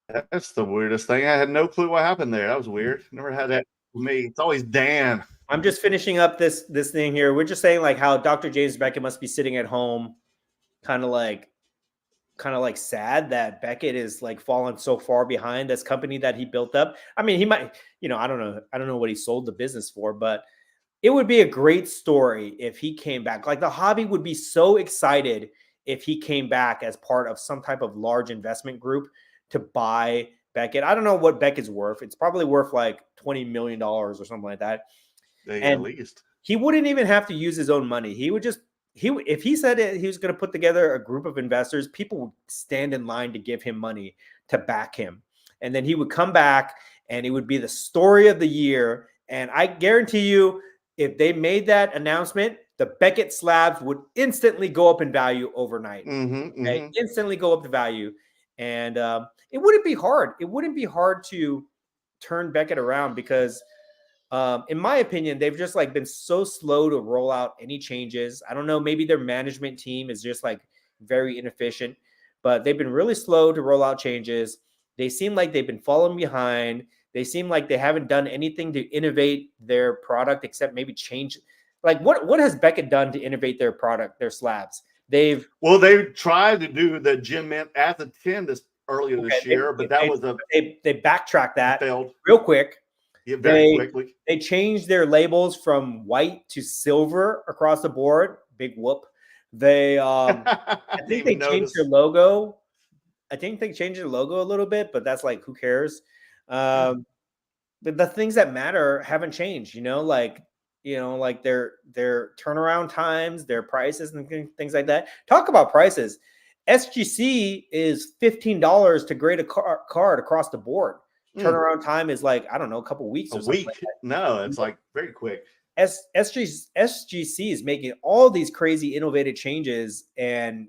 That's the weirdest thing. I had no clue what happened there. That was weird. Never had that with me. It's always Dan. I'm just finishing up this thing here. We're just saying like how Dr. James Beckett must be sitting at home, kind of like sad that Beckett is like fallen so far behind this company that he built up. I mean, he might, you know, I don't know what he sold the business for, but it would be a great story if he came back. Like the hobby would be so excited if he came back as part of some type of large investment group to buy Beckett. I don't know what Beckett's worth. It's probably worth like $20 million or something like that. At least he wouldn't even have to use his own money. He would just if he said he was going to put together a group of investors, people would stand in line to give him money to back him. And then he would come back and it would be the story of the year. And I guarantee you, if they made that announcement, the Beckett slabs would instantly go up in value overnight. Okay? Instantly go up the value. And it wouldn't be hard. It wouldn't be hard to turn Beckett around because in my opinion, they've just like been so slow to roll out any changes. I don't know. Maybe their management team is just like very inefficient, but they've been really slow to roll out changes. They seem like they've been falling behind. They seem like they haven't done anything to innovate their product except maybe change. Like what has Beckett done to innovate their product, their slabs? They tried to do the Gem Mint at the 10 earlier this year, but they backtracked that failed real quick. Yeah, very quickly. They changed their labels from white to silver across the board. Big whoop. They I think they changed their logo. I think they changed their logo a little bit, but that's like who cares? But the things that matter haven't changed, like their turnaround times, their prices and things like that. Talk about prices. SGC is $15 to grade a card across the board. Turnaround time is like, I don't know, a couple weeks. A week. Like no, it's like very quick. SGC is making all these crazy innovative changes, and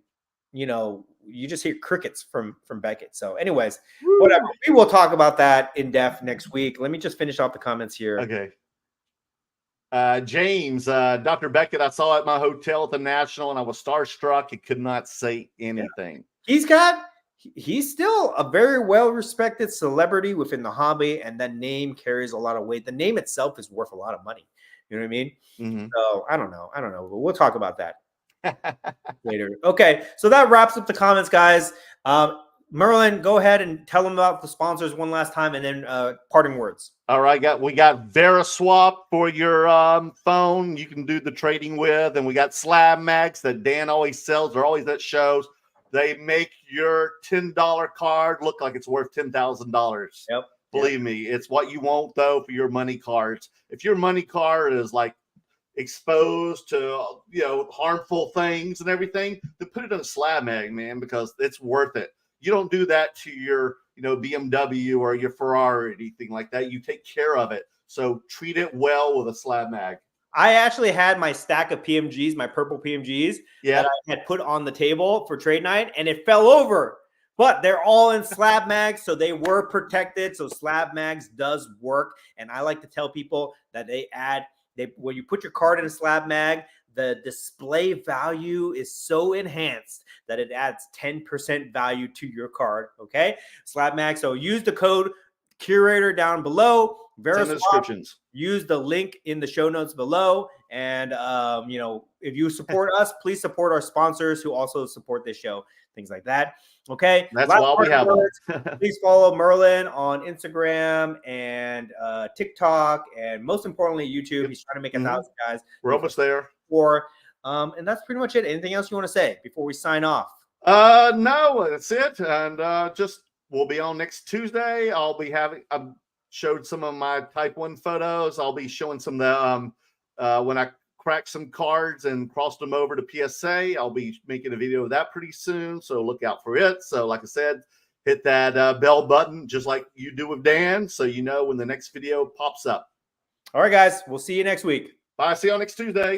you just hear crickets from Beckett. So anyways, whatever. We will talk about that in depth next week. Let me just finish off the comments here. Okay. James, Dr. Beckett, I saw at my hotel at the National and I was starstruck. He could not say anything. Yeah. He's still a very well-respected celebrity within the hobby, and that name carries a lot of weight. The name itself is worth a lot of money. You know what I mean? Mm-hmm. So I don't know, but we'll talk about that later. Okay, so that wraps up the comments, guys. Merlin, go ahead and tell them about the sponsors one last time, and then parting words. All right, we got Veriswap for your phone. You can do the trading with, and we got Slabmags that Dan always sells. They're always at shows. They make your $10 card look like it's worth $10,000. Yep. Believe me, it's what you want though for your money cards. If your money card is like exposed to harmful things and everything, then put it on a Slabmag, man, because it's worth it. You don't do that to your BMW or your Ferrari or anything like that. You take care of it. So treat it well with a Slabmag. I actually had my stack of PMGs, my purple PMGs, that I had put on the table for trade night, and it fell over. But they're all in Slabmags, so they were protected. So Slabmags does work, and I like to tell people that when you put your card in a Slabmag, the display value is so enhanced that it adds 10% value to your card. Okay, Slabmags. So use the code Curator down below. Veriswap, use the link in the show notes below. And, if you support us, please support our sponsors who also support this show, things like that. Okay. That's why we have them. Please follow Merlin on Instagram and TikTok. And most importantly, YouTube. He's trying to make 1,000 guys. We're almost there. And that's pretty much it. Anything else you want to say before we sign off? No, that's it. And we'll be on next Tuesday. I've showed some of my Type 1 photos. I'll be showing some of the when I cracked some cards and crossed them over to PSA. I'll be making a video of that pretty soon, so look out for it. So like I said, hit that bell button just like you do with Dan, so you know when the next video pops up. All right, guys. We'll see you next week. Bye. See you on next Tuesday.